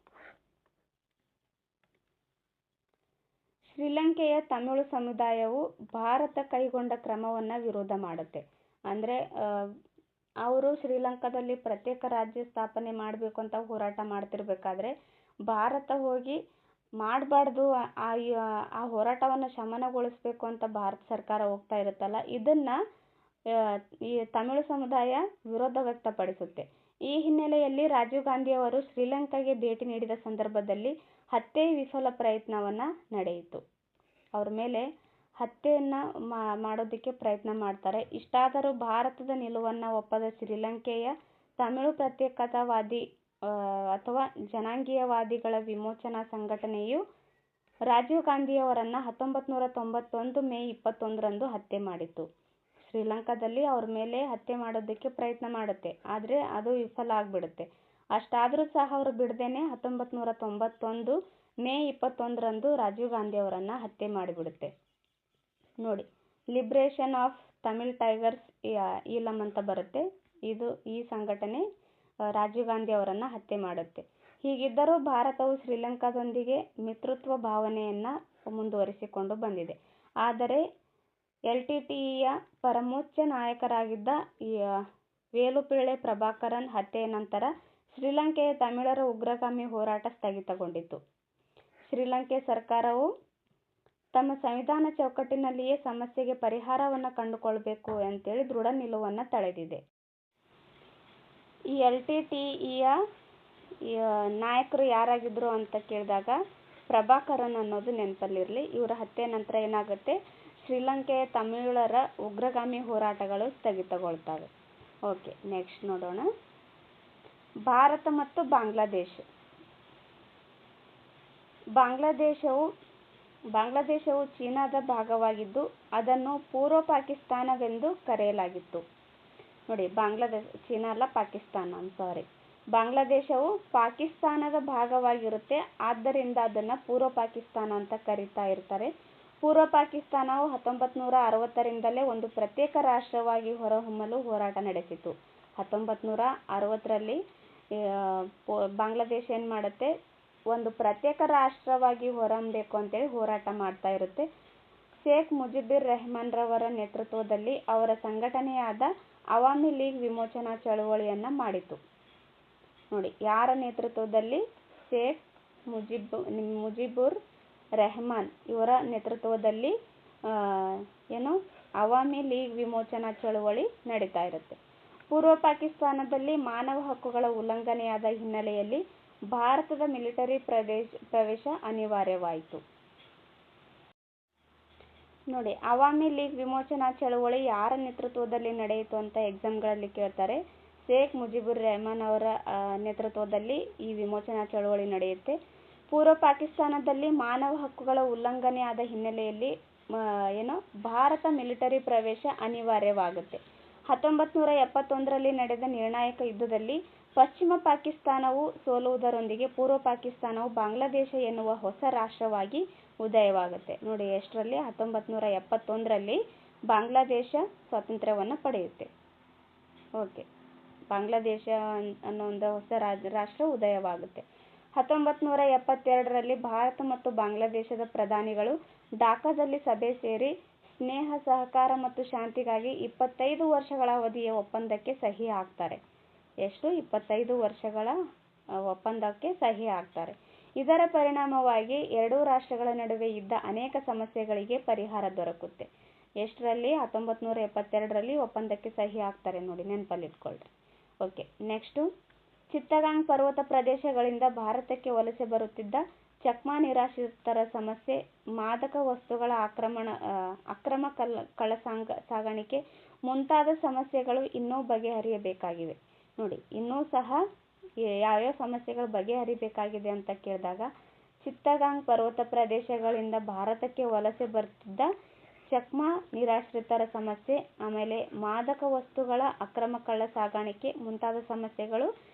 ಶ್ರೀಲಂಕೆಯ ತಮಿಳು ಸಮುದಾಯವು ಭಾರತ ಕೈಗೊಂಡ ಕ್ರಮವನ್ನು ವಿರೋಧ ಮಾಡುತ್ತೆ. ಅಂದರೆ ಅವರು ಶ್ರೀಲಂಕಾದಲ್ಲಿ ಪ್ರತ್ಯೇಕ ರಾಜ್ಯ ಸ್ಥಾಪನೆ ಮಾಡಬೇಕು ಅಂತ ಹೋರಾಟ ಮಾಡ್ತಿರ್ಬೇಕಾದ್ರೆ ಭಾರತ ಹೋಗಿ ಮಾಡಬಾರ್ದು, ಆ ಹೋರಾಟವನ್ನು ಶಮನಗೊಳಿಸಬೇಕು ಅಂತ ಭಾರತ ಸರ್ಕಾರ ಹೋಗ್ತಾ ಇರುತ್ತಲ್ಲ, ಇದನ್ನು ಈ ತಮಿಳು ಸಮುದಾಯ ವಿರೋಧ ವ್ಯಕ್ತಪಡಿಸುತ್ತೆ. ಈ ಹಿನ್ನೆಲೆಯಲ್ಲಿ ರಾಜೀವ್ ಗಾಂಧಿ ಅವರು ಶ್ರೀಲಂಕಾಗೆ ಭೇಟಿ ನೀಡಿದ ಸಂದರ್ಭದಲ್ಲಿ ಹತ್ಯೆ ವಿಫಲ ಪ್ರಯತ್ನವನ್ನು ನಡೆಯಿತು. ಅವ್ರ ಮೇಲೆ ಹತ್ಯೆಯನ್ನು ಮಾಡೋದಕ್ಕೆ ಪ್ರಯತ್ನ ಮಾಡ್ತಾರೆ. ಇಷ್ಟಾದರೂ ಭಾರತದ ನಿಲುವನ್ನು ಒಪ್ಪದ ಶ್ರೀಲಂಕೆಯ ತಮಿಳು ಪ್ರತ್ಯೇಕತಾವಾದಿ ಅಥವಾ ಜನಾಂಗೀಯವಾದಿಗಳ ವಿಮೋಚನಾ ಸಂಘಟನೆಯು ರಾಜೀವ್ ಗಾಂಧಿಯವರನ್ನು 1991 ಮೇ 21ರಂದು ಹತ್ಯೆ ಮಾಡಿತು. ಶ್ರೀಲಂಕಾದಲ್ಲಿ ಅವ್ರ ಮೇಲೆ ಹತ್ಯೆ ಮಾಡೋದಕ್ಕೆ ಪ್ರಯತ್ನ ಮಾಡುತ್ತೆ, ಆದರೆ ಅದು ವಿಫಲ ಆಗಿಬಿಡುತ್ತೆ. ಅಷ್ಟಾದರೂ ಸಹ ಅವರು ಬಿಡದೇನೆ 1991 ಮೇ 21ರಂದು ರಾಜೀವ್ ಗಾಂಧಿ ಅವರನ್ನು ಹತ್ಯೆ ಮಾಡಿಬಿಡುತ್ತೆ. ನೋಡಿ, ಲಿಬ್ರೇಷನ್ ಆಫ್ ತಮಿಳ್ ಟೈಗರ್ಸ್ ಈಲಂ ಅಂತ ಬರುತ್ತೆ. ಈ ಸಂಘಟನೆ ರಾಜೀವ್ ಗಾಂಧಿ ಅವರನ್ನು ಹತ್ಯೆ ಮಾಡುತ್ತೆ. ಹೀಗಿದ್ದರೂ ಭಾರತವು ಶ್ರೀಲಂಕಾದೊಂದಿಗೆ ಮಿತ್ರತ್ವ ಭಾವನೆಯನ್ನು ಮುಂದುವರಿಸಿಕೊಂಡು ಬಂದಿದೆ. ಆದರೆ LTTEಯ ಪರಮೋಚ್ಚ ನಾಯಕರಾಗಿದ್ದ ವೇಲುಪಿಳ್ಳೆ ಪ್ರಭಾಕರನ್ ಹತ್ಯೆಯ ನಂತರ ಶ್ರೀಲಂಕೆಯ ತಮಿಳರ ಉಗ್ರಗಾಮಿ ಹೋರಾಟ ಸ್ಥಗಿತಗೊಂಡಿತು. ಶ್ರೀಲಂಕೆ ಸರ್ಕಾರವು ತಮ್ಮ ಸಂವಿಧಾನ ಚೌಕಟ್ಟಿನಲ್ಲಿಯೇ ಸಮಸ್ಯೆಗೆ ಪರಿಹಾರವನ್ನು ಕಂಡುಕೊಳ್ಳಬೇಕು ಅಂತೇಳಿ ದೃಢ ನಿಲುವನ್ನು ತಳೆದಿದೆ. ಈ LTTEಯ ನಾಯಕರು ಯಾರಾಗಿದ್ದರು ಅಂತ ಕೇಳಿದಾಗ ಪ್ರಭಾಕರನ್ ಅನ್ನೋದು ನೆನಪಲ್ಲಿರಲಿ. ಇವರ ಹತ್ಯೆ ನಂತರ ಏನಾಗುತ್ತೆ, ಶ್ರೀಲಂಕೆಯ ತಮಿಳರ ಉಗ್ರಗಾಮಿ ಹೋರಾಟಗಳು ಸ್ಥಗಿತಗೊಳ್ತವೆ. ಓಕೆ, ನೆಕ್ಸ್ಟ್ ನೋಡೋಣ. ಭಾರತ ಮತ್ತು ಬಾಂಗ್ಲಾದೇಶ. ಬಾಂಗ್ಲಾದೇಶವು ಚೀನಾದ ಭಾಗವಾಗಿದ್ದು ಅದನ್ನು ಪೂರ್ವ ಪಾಕಿಸ್ತಾನವೆಂದು ಕರೆಯಲಾಗಿತ್ತು. ನೋಡಿ, ಚೀನಾ ಅಲ್ಲ, ಬಾಂಗ್ಲಾದೇಶವು ಪಾಕಿಸ್ತಾನದ ಭಾಗವಾಗಿರುತ್ತೆ. ಆದ್ದರಿಂದ ಅದನ್ನು ಪೂರ್ವ ಪಾಕಿಸ್ತಾನ ಅಂತ ಕರೀತಾ ಇರ್ತಾರೆ. ಪೂರ್ವ ಪಾಕಿಸ್ತಾನವು 1960ರಿಂದಲೇ ಒಂದು ಪ್ರತ್ಯೇಕ ರಾಷ್ಟ್ರವಾಗಿ ಹೊರಹೊಮ್ಮಲು ಹೋರಾಟ ನಡೆಸಿತು. 1960ರಲ್ಲಿ ಬಾಂಗ್ಲಾದೇಶ ಏನು ಮಾಡುತ್ತೆ, ಒಂದು ಪ್ರತ್ಯೇಕ ರಾಷ್ಟ್ರವಾಗಿ ಹೊರಹೊಮ್ಮಬೇಕು ಅಂತೇಳಿ ಹೋರಾಟ ಮಾಡ್ತಾ ಇರುತ್ತೆ. ಶೇಖ್ ಮುಜಿಬುರ್ ರೆಹಮಾನ್ ರವರ ನೇತೃತ್ವದಲ್ಲಿ ಅವರ ಸಂಘಟನೆಯಾದ ಅವಾಮಿ ಲೀಗ್ ವಿಮೋಚನಾ ಚಳವಳಿಯನ್ನು ಮಾಡಿತು. ನೋಡಿ, ಯಾರ ನೇತೃತ್ವದಲ್ಲಿ? ಶೇಖ್ ಮುಜಿಬುರ್ ರೆಹಮಾನ್ ಇವರ ನೇತೃತ್ವದಲ್ಲಿ ಅವಾಮಿ ಲೀಗ್ ವಿಮೋಚನಾ ಚಳವಳಿ ನಡೀತಾ ಇರುತ್ತೆ. ಪೂರ್ವ ಪಾಕಿಸ್ತಾನದಲ್ಲಿ ಮಾನವ ಹಕ್ಕುಗಳ ಉಲ್ಲಂಘನೆಯಾದ ಹಿನ್ನೆಲೆಯಲ್ಲಿ ಭಾರತದ ಮಿಲಿಟರಿ ಪ್ರವೇಶ ಅನಿವಾರ್ಯವಾಯಿತು. ನೋಡಿ, ಅವಾಮಿ ಲೀಗ್ ವಿಮೋಚನಾ ಚಳವಳಿ ಯಾರ ನೇತೃತ್ವದಲ್ಲಿ ನಡೆಯಿತು ಅಂತ ಎಕ್ಸಾಮ್ಗಳಲ್ಲಿ ಕೇಳ್ತಾರೆ. ಶೇಖ್ ಮುಜಿಬುರ್ ರೆಹಮಾನ್ ಅವರ ನೇತೃತ್ವದಲ್ಲಿ ಈ ವಿಮೋಚನಾ ಚಳವಳಿ ನಡೆಯುತ್ತೆ. ಪೂರ್ವ ಪಾಕಿಸ್ತಾನದಲ್ಲಿ ಮಾನವ ಹಕ್ಕುಗಳ ಉಲ್ಲಂಘನೆಯಾದ ಹಿನ್ನೆಲೆಯಲ್ಲಿ ಭಾರತ ಮಿಲಿಟರಿ ಪ್ರವೇಶ ಅನಿವಾರ್ಯವಾಗುತ್ತೆ. 1971ರಲ್ಲಿ ನಡೆದ ನಿರ್ಣಾಯಕ ಯುದ್ಧದಲ್ಲಿ ಪಶ್ಚಿಮ ಪಾಕಿಸ್ತಾನವು ಸೋಲುವುದರೊಂದಿಗೆ ಪೂರ್ವ ಪಾಕಿಸ್ತಾನವು ಬಾಂಗ್ಲಾದೇಶ ಎನ್ನುವ ಹೊಸ ರಾಷ್ಟ್ರವಾಗಿ ಉದಯವಾಗುತ್ತೆ. ನೋಡಿ, ಎಷ್ಟರಲ್ಲಿ? 1971ರಲ್ಲಿ ಬಾಂಗ್ಲಾದೇಶ ಸ್ವಾತಂತ್ರ್ಯವನ್ನು ಪಡೆಯುತ್ತೆ. ಓಕೆ, ಬಾಂಗ್ಲಾದೇಶ ಅನ್ನೋ ಒಂದು ಹೊಸ ರಾಷ್ಟ್ರ ಉದಯವಾಗುತ್ತೆ. 1972ರಲ್ಲಿ ಭಾರತ ಮತ್ತು ಬಾಂಗ್ಲಾದೇಶದ ಪ್ರಧಾನಿಗಳು ಢಾಕಾದಲ್ಲಿ ಸಭೆ ಸೇರಿ ಸ್ನೇಹ, ಸಹಕಾರ ಮತ್ತು ಶಾಂತಿಗಾಗಿ 25 ವರ್ಷಗಳ ಅವಧಿಯ ಒಪ್ಪಂದಕ್ಕೆ ಸಹಿ ಹಾಕ್ತಾರೆ. ಎಷ್ಟು? 25 ವರ್ಷಗಳ ಒಪ್ಪಂದಕ್ಕೆ ಸಹಿ ಹಾಕ್ತಾರೆ. ಇದರ ಪರಿಣಾಮವಾಗಿ ಎರಡೂ ರಾಷ್ಟ್ರಗಳ ನಡುವೆ ಇದ್ದ ಅನೇಕ ಸಮಸ್ಯೆಗಳಿಗೆ ಪರಿಹಾರ ದೊರಕುತ್ತೆ. ಎಷ್ಟರಲ್ಲಿ? 1972ರಲ್ಲಿ ಒಪ್ಪಂದಕ್ಕೆ ಸಹಿ ಹಾಕ್ತಾರೆ ನೋಡಿ, ನೆನಪಲ್ಲಿಟ್ಕೊಳ್ರಿ. ಓಕೆ, ನೆಕ್ಸ್ಟು ಚಿತ್ತಗಾಂಗ್ ಪರ್ವತ ಪ್ರದೇಶಗಳಿಂದ ಭಾರತಕ್ಕೆ ವಲಸೆ ಬರುತ್ತಿದ್ದ ಚಕ್ಮಾ ನಿರಾಶ್ರಿತರ ಸಮಸ್ಯೆ, ಮಾದಕ ವಸ್ತುಗಳ ಅಕ್ರಮ ಸಾಗಾಣಿಕೆ ಮುಂತಾದ ಸಮಸ್ಯೆಗಳು ಇನ್ನೂ ಬಗೆಹರಿಯಬೇಕಾಗಿವೆ. ನೋಡಿ, ಇನ್ನೂ ಸಹ ಯಾವ್ಯಾವ ಸಮಸ್ಯೆಗಳು ಬಗೆಹರಿಬೇಕಾಗಿದೆ ಅಂತ ಕೇಳಿದಾಗ ಚಿತ್ತಗಾಂಗ್ ಪರ್ವತ ಪ್ರದೇಶಗಳಿಂದ ಭಾರತಕ್ಕೆ ವಲಸೆ ಬರುತ್ತಿದ್ದ ಚಕ್ಮಾ ನಿರಾಶ್ರಿತರ ಸಮಸ್ಯೆ, ಆಮೇಲೆ ಮಾದಕ ವಸ್ತುಗಳ ಅಕ್ರಮ ಸಾಗಾಣಿಕೆ ಮುಂತಾದ ಸಮಸ್ಯೆಗಳು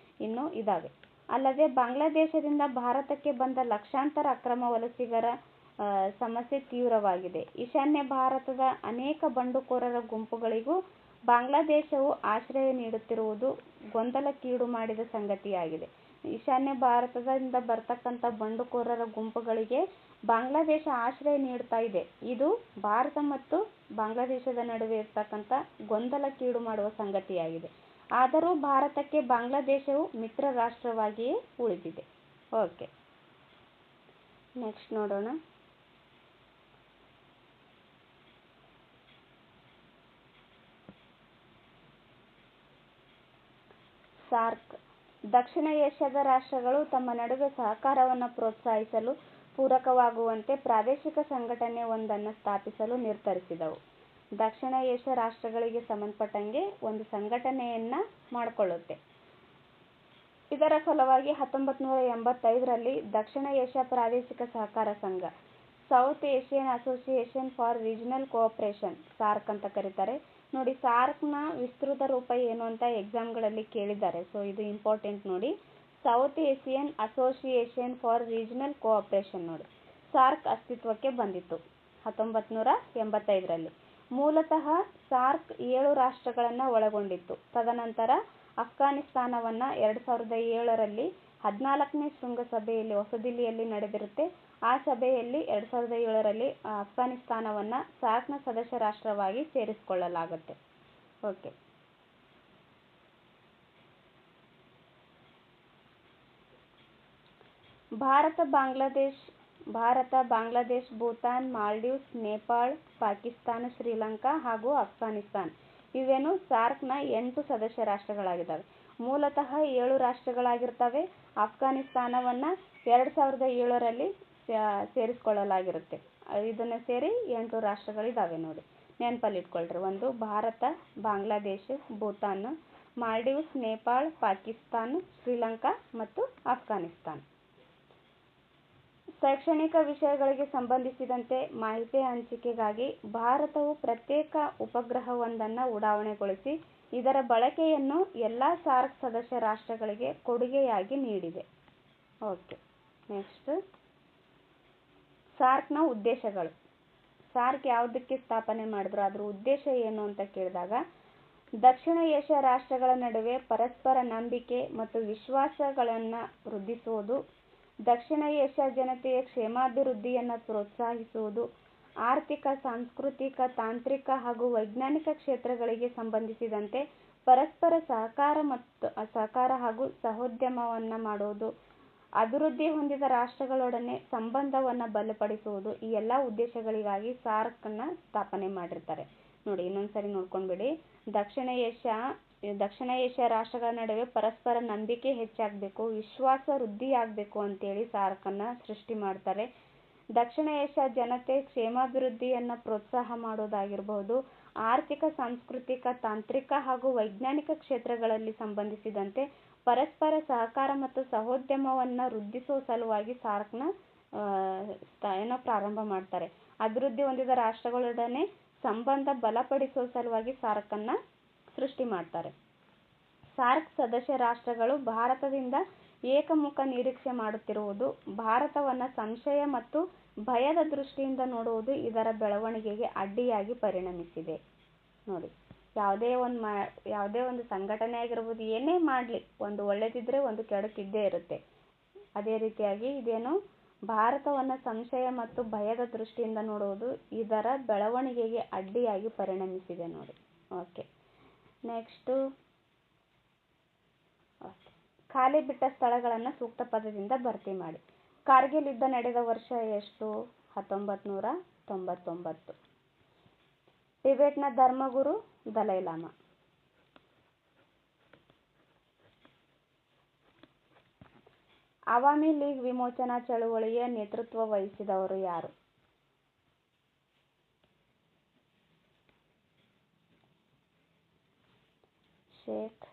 ಇನ್ನೂ ಇದಾವೆ. ಅಲ್ಲದೆ ಬಾಂಗ್ಲಾದೇಶದಿಂದ ಭಾರತಕ್ಕೆ ಬಂದ ಲಕ್ಷಾಂತರ ಅಕ್ರಮ ವಲಸಿಗರ ಸಮಸ್ಯೆ ತೀವ್ರವಾಗಿದೆ. ಈಶಾನ್ಯ ಭಾರತದ ಅನೇಕ ಬಂಡುಕೋರರ ಗುಂಪುಗಳಿಗೂ ಬಾಂಗ್ಲಾದೇಶವು ಆಶ್ರಯ ನೀಡುತ್ತಿರುವುದು ಗೊಂದಲಕ್ಕೀಡು ಮಾಡಿದ ಸಂಗತಿಯಾಗಿದೆ. ಈಶಾನ್ಯ ಭಾರತದಿಂದ ಬರ್ತಕ್ಕಂಥ ಬಂಡುಕೋರರ ಗುಂಪುಗಳಿಗೆ ಬಾಂಗ್ಲಾದೇಶ ಆಶ್ರಯ ನೀಡ್ತಾ ಇದೆ. ಇದು ಭಾರತ ಮತ್ತು ಬಾಂಗ್ಲಾದೇಶದ ನಡುವೆ ಇರ್ತಕ್ಕಂಥ ಗೊಂದಲಕ್ಕೀಡು ಮಾಡುವ ಸಂಗತಿಯಾಗಿದೆ. ಆದರೂ ಭಾರತಕ್ಕೆ ಬಾಂಗ್ಲಾದೇಶವು ಮಿತ್ರ ರಾಷ್ಟ್ರವಾಗಿಯೇ ಉಳಿದಿದೆ. ಓಕೆ, ನೆಕ್ಸ್ಟ್ ನೋಡೋಣ. ಸಾರ್ಕ್. ದಕ್ಷಿಣ ಏಷ್ಯಾದ ರಾಷ್ಟ್ರಗಳು ತಮ್ಮ ನಡುವೆ ಸಹಕಾರವನ್ನು ಪ್ರೋತ್ಸಾಹಿಸಲು ಪೂರಕವಾಗುವಂತೆ ಪ್ರಾದೇಶಿಕ ಸಂಘಟನೆ ಒಂದನ್ನು ಸ್ಥಾಪಿಸಲು ನಿರ್ಧರಿಸಿದವು. ದಕ್ಷಿಣ ಏಷ್ಯಾ ರಾಷ್ಟ್ರಗಳಿಗೆ ಸಂಬಂಧಪಟ್ಟಂಗೆ ಒಂದು ಸಂಘಟನೆಯನ್ನ ಮಾಡಿಕೊಳ್ಳುತ್ತೆ. ಇದರ ಫಲವಾಗಿ 1985ರಲ್ಲಿ ದಕ್ಷಿಣ ಏಷ್ಯಾ ಪ್ರಾದೇಶಿಕ ಸಹಕಾರ ಸಂಘ, south Asian association for regional cooperation, SAARC ಅಂತ ಕರೀತಾರೆ. ನೋಡಿ, ಸಾರ್ಕ್ನ ವಿಸ್ತೃತ ರೂಪ ಏನು ಅಂತ ಎಕ್ಸಾಮ್ಗಳಲ್ಲಿ ಕೇಳಿದ್ದಾರೆ. ಸೊ ಇದು ಇಂಪಾರ್ಟೆಂಟ್ ನೋಡಿ. South Asian association for regional cooperation. ನೋಡಿ, ಸಾರ್ಕ್ ಅಸ್ತಿತ್ವಕ್ಕೆ ಬಂದಿತ್ತು 1985ರಲ್ಲಿ. ಮೂಲತಃ ಸಾರ್ಕ್ 7 ರಾಷ್ಟ್ರಗಳನ್ನು ಒಳಗೊಂಡಿತ್ತು. ತದನಂತರ ಅಫ್ಘಾನಿಸ್ತಾನವನ್ನು 2007ರಲ್ಲಿ 14ನೇ ಶೃಂಗಸಭೆಯಲ್ಲಿ ಹೊಸದಿಲ್ಲಿಯಲ್ಲಿ ನಡೆದಿರುತ್ತೆ. ಆ ಸಭೆಯಲ್ಲಿ 2007ರಲ್ಲಿ ಅಫ್ಘಾನಿಸ್ತಾನವನ್ನು ಸಾರ್ಕ್ನ ಸದಸ್ಯ ರಾಷ್ಟ್ರವಾಗಿ ಸೇರಿಸಿಕೊಳ್ಳಲಾಗುತ್ತೆ. ಓಕೆ, ಭಾರತ, ಬಾಂಗ್ಲಾದೇಶ್, ಭೂತಾನ್, ಮಾಲ್ಡೀವ್ಸ್, ನೇಪಾಳ, ಪಾಕಿಸ್ತಾನ, ಶ್ರೀಲಂಕಾ ಹಾಗೂ ಅಫ್ಘಾನಿಸ್ತಾನ್ ಇವೇನು ಸಾರ್ಕ್ನ 8 ಸದಸ್ಯ ರಾಷ್ಟ್ರಗಳಾಗಿದ್ದಾವೆ. ಮೂಲತಃ 7 ರಾಷ್ಟ್ರಗಳಾಗಿರ್ತವೆ. ಅಫ್ಘಾನಿಸ್ತಾನವನ್ನು 2007ರಲ್ಲಿ ಸೇರಿಸಿಕೊಳ್ಳಲಾಗಿರುತ್ತೆ. ಇದನ್ನು ಸೇರಿ 8 ರಾಷ್ಟ್ರಗಳಿದ್ದಾವೆ ನೋಡಿ, ನೆನಪಲ್ಲಿಟ್ಕೊಳ್ರಿ. ಒಂದು ಭಾರತ, ಬಾಂಗ್ಲಾದೇಶ, ಭೂತಾನ್, ಮಾಲ್ಡೀವ್ಸ್, ನೇಪಾಳ, ಪಾಕಿಸ್ತಾನ, ಶ್ರೀಲಂಕಾ ಮತ್ತು ಅಫ್ಘಾನಿಸ್ತಾನ್. ಶೈಕ್ಷಣಿಕ ವಿಷಯಗಳಿಗೆ ಸಂಬಂಧಿಸಿದಂತೆ ಮಾಹಿತಿ ಹಂಚಿಕೆಗಾಗಿ ಭಾರತವು ಪ್ರತ್ಯೇಕ ಉಪಗ್ರಹವೊಂದನ್ನು ಉಡಾವಣೆಗೊಳಿಸಿ ಇದರ ಬಳಕೆಯನ್ನು ಎಲ್ಲ ಸಾರ್ಕ್ ಸದಸ್ಯ ರಾಷ್ಟ್ರಗಳಿಗೆ ಕೊಡುಗೆಯಾಗಿ ನೀಡಿದೆ. ಓಕೆ, ನೆಕ್ಸ್ಟ್ ಸಾರ್ಕ್ನ ಉದ್ದೇಶಗಳು. ಸಾರ್ಕ್ ಯಾವುದಕ್ಕೆ ಸ್ಥಾಪನೆ ಮಾಡಿದ್ರು, ಅದರ ಉದ್ದೇಶ ಏನು ಅಂತ ಕೇಳಿದಾಗ ದಕ್ಷಿಣ ಏಷ್ಯಾ ರಾಷ್ಟ್ರಗಳ ನಡುವೆ ಪರಸ್ಪರ ನಂಬಿಕೆ ಮತ್ತು ವಿಶ್ವಾಸಗಳನ್ನು ವೃದ್ಧಿಸುವುದು, ದಕ್ಷಿಣ ಏಷ್ಯಾ ಜನತೆಯ ಕ್ಷೇಮಾಭಿವೃದ್ಧಿಯನ್ನು ಪ್ರೋತ್ಸಾಹಿಸುವುದು, ಆರ್ಥಿಕ, ಸಾಂಸ್ಕೃತಿಕ, ತಾಂತ್ರಿಕ ಹಾಗೂ ವೈಜ್ಞಾನಿಕ ಕ್ಷೇತ್ರಗಳಿಗೆ ಸಂಬಂಧಿಸಿದಂತೆ ಪರಸ್ಪರ ಸಹಕಾರ ಹಾಗೂ ಸಹೋದ್ಯಮವನ್ನು ಮಾಡುವುದು, ಅಭಿವೃದ್ಧಿ ಹೊಂದಿದ ರಾಷ್ಟ್ರಗಳೊಡನೆ ಸಂಬಂಧವನ್ನು ಬಲಪಡಿಸುವುದು. ಈ ಎಲ್ಲ ಉದ್ದೇಶಗಳಿಗಾಗಿ ಸಾರ್ಕ್ನ ಸ್ಥಾಪನೆ ಮಾಡಿರ್ತಾರೆ. ನೋಡಿ, ಇನ್ನೊಂದ್ಸರಿ ನೋಡ್ಕೊಂಡ್ಬಿಡಿ. ದಕ್ಷಿಣ ಏಷ್ಯಾ ರಾಷ್ಟ್ರಗಳ ನಡುವೆ ಪರಸ್ಪರ ನಂಬಿಕೆ ಹೆಚ್ಚಾಗಬೇಕು, ವಿಶ್ವಾಸ ವೃದ್ಧಿಯಾಗಬೇಕು ಅಂತೇಳಿ ಸಾರ್ಕನ್ನು ಸೃಷ್ಟಿ ಮಾಡ್ತಾರೆ. ದಕ್ಷಿಣ ಏಷ್ಯಾ ಜನತೆ ಕ್ಷೇಮಾಭಿವೃದ್ಧಿಯನ್ನು ಪ್ರೋತ್ಸಾಹ ಮಾಡೋದಾಗಿರಬಹುದು, ಆರ್ಥಿಕ, ಸಾಂಸ್ಕೃತಿಕ, ತಾಂತ್ರಿಕ ಹಾಗೂ ವೈಜ್ಞಾನಿಕ ಕ್ಷೇತ್ರಗಳಲ್ಲಿ ಸಂಬಂಧಿಸಿದಂತೆ ಪರಸ್ಪರ ಸಹಕಾರ ಮತ್ತು ಸಹೋದ್ಯಮವನ್ನು ವೃದ್ಧಿಸುವ ಸಲುವಾಗಿ ಸಾರ್ಕ್ನ ಪ್ರಾರಂಭ ಮಾಡ್ತಾರೆ. ಅಭಿವೃದ್ಧಿ ಹೊಂದಿದ ರಾಷ್ಟ್ರಗಳೊಡನೆ ಸಂಬಂಧ ಬಲಪಡಿಸುವ ಸಲುವಾಗಿ ಸಾರ್ಕನ್ನು ಸೃಷ್ಟಿ ಮಾಡ್ತಾರೆ. ಸಾರ್ಕ್ ಸದಸ್ಯ ರಾಷ್ಟ್ರಗಳು ಭಾರತದಿಂದ ಏಕಮುಖ ನಿರೀಕ್ಷೆ ಮಾಡುತ್ತಿರುವುದು, ಭಾರತವನ್ನು ಸಂಶಯ ಮತ್ತು ಭಯದ ದೃಷ್ಟಿಯಿಂದ ನೋಡುವುದು ಇದರ ಬೆಳವಣಿಗೆಗೆ ಅಡ್ಡಿಯಾಗಿ ಪರಿಣಮಿಸಿದೆ. ನೋಡಿ, ಯಾವುದೇ ಒಂದು ಸಂಘಟನೆ ಆಗಿರ್ಬೋದು, ಏನೇ ಮಾಡಲಿ, ಒಂದು ಒಳ್ಳೆದಿದ್ರೆ ಒಂದು ಕೆಡುಕಿದ್ದೇ ಇರುತ್ತೆ. ಅದೇ ರೀತಿಯಾಗಿ ಇದೇನು ಭಾರತವನ್ನು ಸಂಶಯ ಮತ್ತು ಭಯದ ದೃಷ್ಟಿಯಿಂದ ನೋಡುವುದು ಇದರ ಬೆಳವಣಿಗೆಗೆ ಅಡ್ಡಿಯಾಗಿ ಪರಿಣಮಿಸಿದೆ ನೋಡಿ. ಓಕೆ, ನೆಕ್ಸ್ಟು ಖಾಲಿ ಬಿಟ್ಟ ಸ್ಥಳಗಳನ್ನು ಸೂಕ್ತ ಪದದಿಂದ ಭರ್ತಿ ಮಾಡಿ. ಕಾರ್ಗಿಲ್ ಯುದ್ಧ ನಡೆದ ವರ್ಷ ಎಷ್ಟು? 1999. ಟಿಬೆಟ್ನ ಧರ್ಮಗುರು ದಲೈ ಲಾಮಾ. ಅವಾಮಿ ಲೀಗ್ ವಿಮೋಚನಾ ಚಳುವಳಿಯ ನೇತೃತ್ವ ವಹಿಸಿದವರು ಯಾರು? ಶೇಖ್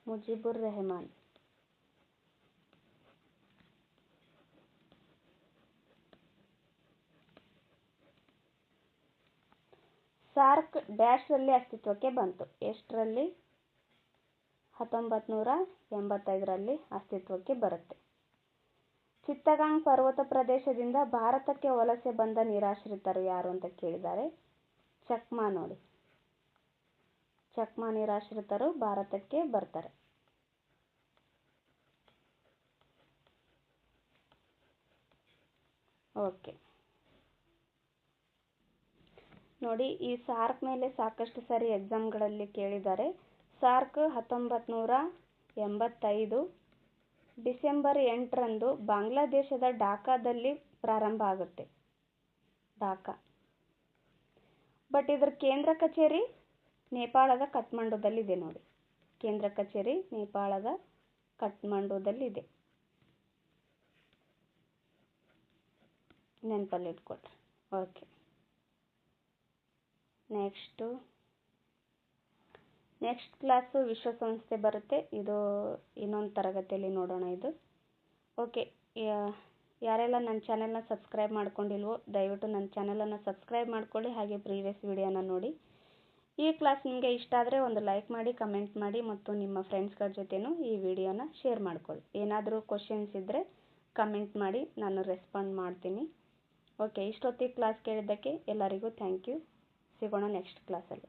ಮುಜಿಬುರ್ ರೆಹಮಾನ್. ಸಾರ್ಕ್ ಡ್ಯಾಶ್ ರಲ್ಲಿ ಅಸ್ತಿತ್ವಕ್ಕೆ ಬಂತು? ಎಷ್ಟರಲ್ಲಿ? 1985ರಲ್ಲಿ ಅಸ್ತಿತ್ವಕ್ಕೆ ಬರುತ್ತೆ. ಚಿತ್ತಗಾಂಗ್ ಪರ್ವತ ಪ್ರದೇಶದಿಂದ ಭಾರತಕ್ಕೆ ವಲಸೆ ಬಂದ ನಿರಾಶ್ರಿತರು ಯಾರು ಅಂತ ಕೇಳಿದ್ದಾರೆ. ಚಕ್ಮಾ ನೋಡಿ. ಚಕ್ಮಾ ನಿರಾಶ್ರಿತರು ಭಾರತಕ್ಕೆ ಬರ್ತಾರೆ. ಓಕೆ ನೋಡಿ, ಈ ಸಾರ್ಕ್ ಮೇಲೆ ಸಾಕಷ್ಟು ಸಾರಿ ಎಕ್ಸಾಮ್ಗಳಲ್ಲಿ ಕೇಳಿದ್ದಾರೆ. ಸಾರ್ಕ್ 1985 ಡಿಸೆಂಬರ್ 8ರಂದು ಬಾಂಗ್ಲಾದೇಶದ ಢಾಕಾದಲ್ಲಿ ಪ್ರಾರಂಭ ಆಗುತ್ತೆ. ಢಾಕಾ. ಬಟ್ ಇದ್ರ ಕೇಂದ್ರ ಕಚೇರಿ ನೇಪಾಳದ ಕಠ್ಮಂಡುದಲ್ಲಿದೆ ನೋಡಿ. ಕೇಂದ್ರ ಕಚೇರಿ ನೇಪಾಳದ ಕಠ್ಮಂಡುದಲ್ಲಿದೆ. ನೆನಪಲ್ಲಿ ಇಟ್ಕೊಳ್ರಿ. ಓಕೆ, ನೆಕ್ಸ್ಟ್ ಕ್ಲಾಸು ವಿಶ್ವಸಂಸ್ಥೆ ಬರುತ್ತೆ. ಇದು ಇನ್ನೊಂದು ತರಗತಿಯಲ್ಲಿ ನೋಡೋಣ ಇದು. ಓಕೆ, ಯಾರೆಲ್ಲ ನನ್ನ ಚಾನೆಲ್ನ ಸಬ್ಸ್ಕ್ರೈಬ್ ಮಾಡ್ಕೊಂಡಿಲ್ವೋ ದಯವಿಟ್ಟು ನನ್ನ ಚಾನೆಲನ್ನು ಸಬ್ಸ್ಕ್ರೈಬ್ ಮಾಡ್ಕೊಳ್ಳಿ. ಹಾಗೆ ಪ್ರೀವಿಯಸ್ ವಿಡಿಯೋನ ನೋಡಿ. ಈ ಕ್ಲಾಸ್ ನಿಮಗೆ ಇಷ್ಟ ಆದರೆ ಒಂದು ಲೈಕ್ ಮಾಡಿ, ಕಮೆಂಟ್ ಮಾಡಿ ಮತ್ತು ನಿಮ್ಮ ಫ್ರೆಂಡ್ಸ್ಗಳ ಜೊತೆನೂ ಈ ವಿಡಿಯೋನ ಶೇರ್ ಮಾಡ್ಕೊಳ್ಳಿ. ಏನಾದರೂ ಕ್ವಶನ್ಸ್ ಇದ್ದರೆ ಕಮೆಂಟ್ ಮಾಡಿ, ನಾನು ರೆಸ್ಪಾಂಡ್ ಮಾಡ್ತೀನಿ. ಓಕೆ, ಇಷ್ಟೊತ್ತಿಗೆ ಕ್ಲಾಸ್ ಕೇಳಿದ್ದಕ್ಕೆ ಎಲ್ಲರಿಗೂ ಥ್ಯಾಂಕ್ ಯು. ಸಿಗೋಣ ನೆಕ್ಸ್ಟ್ ಕ್ಲಾಸಲ್ಲಿ.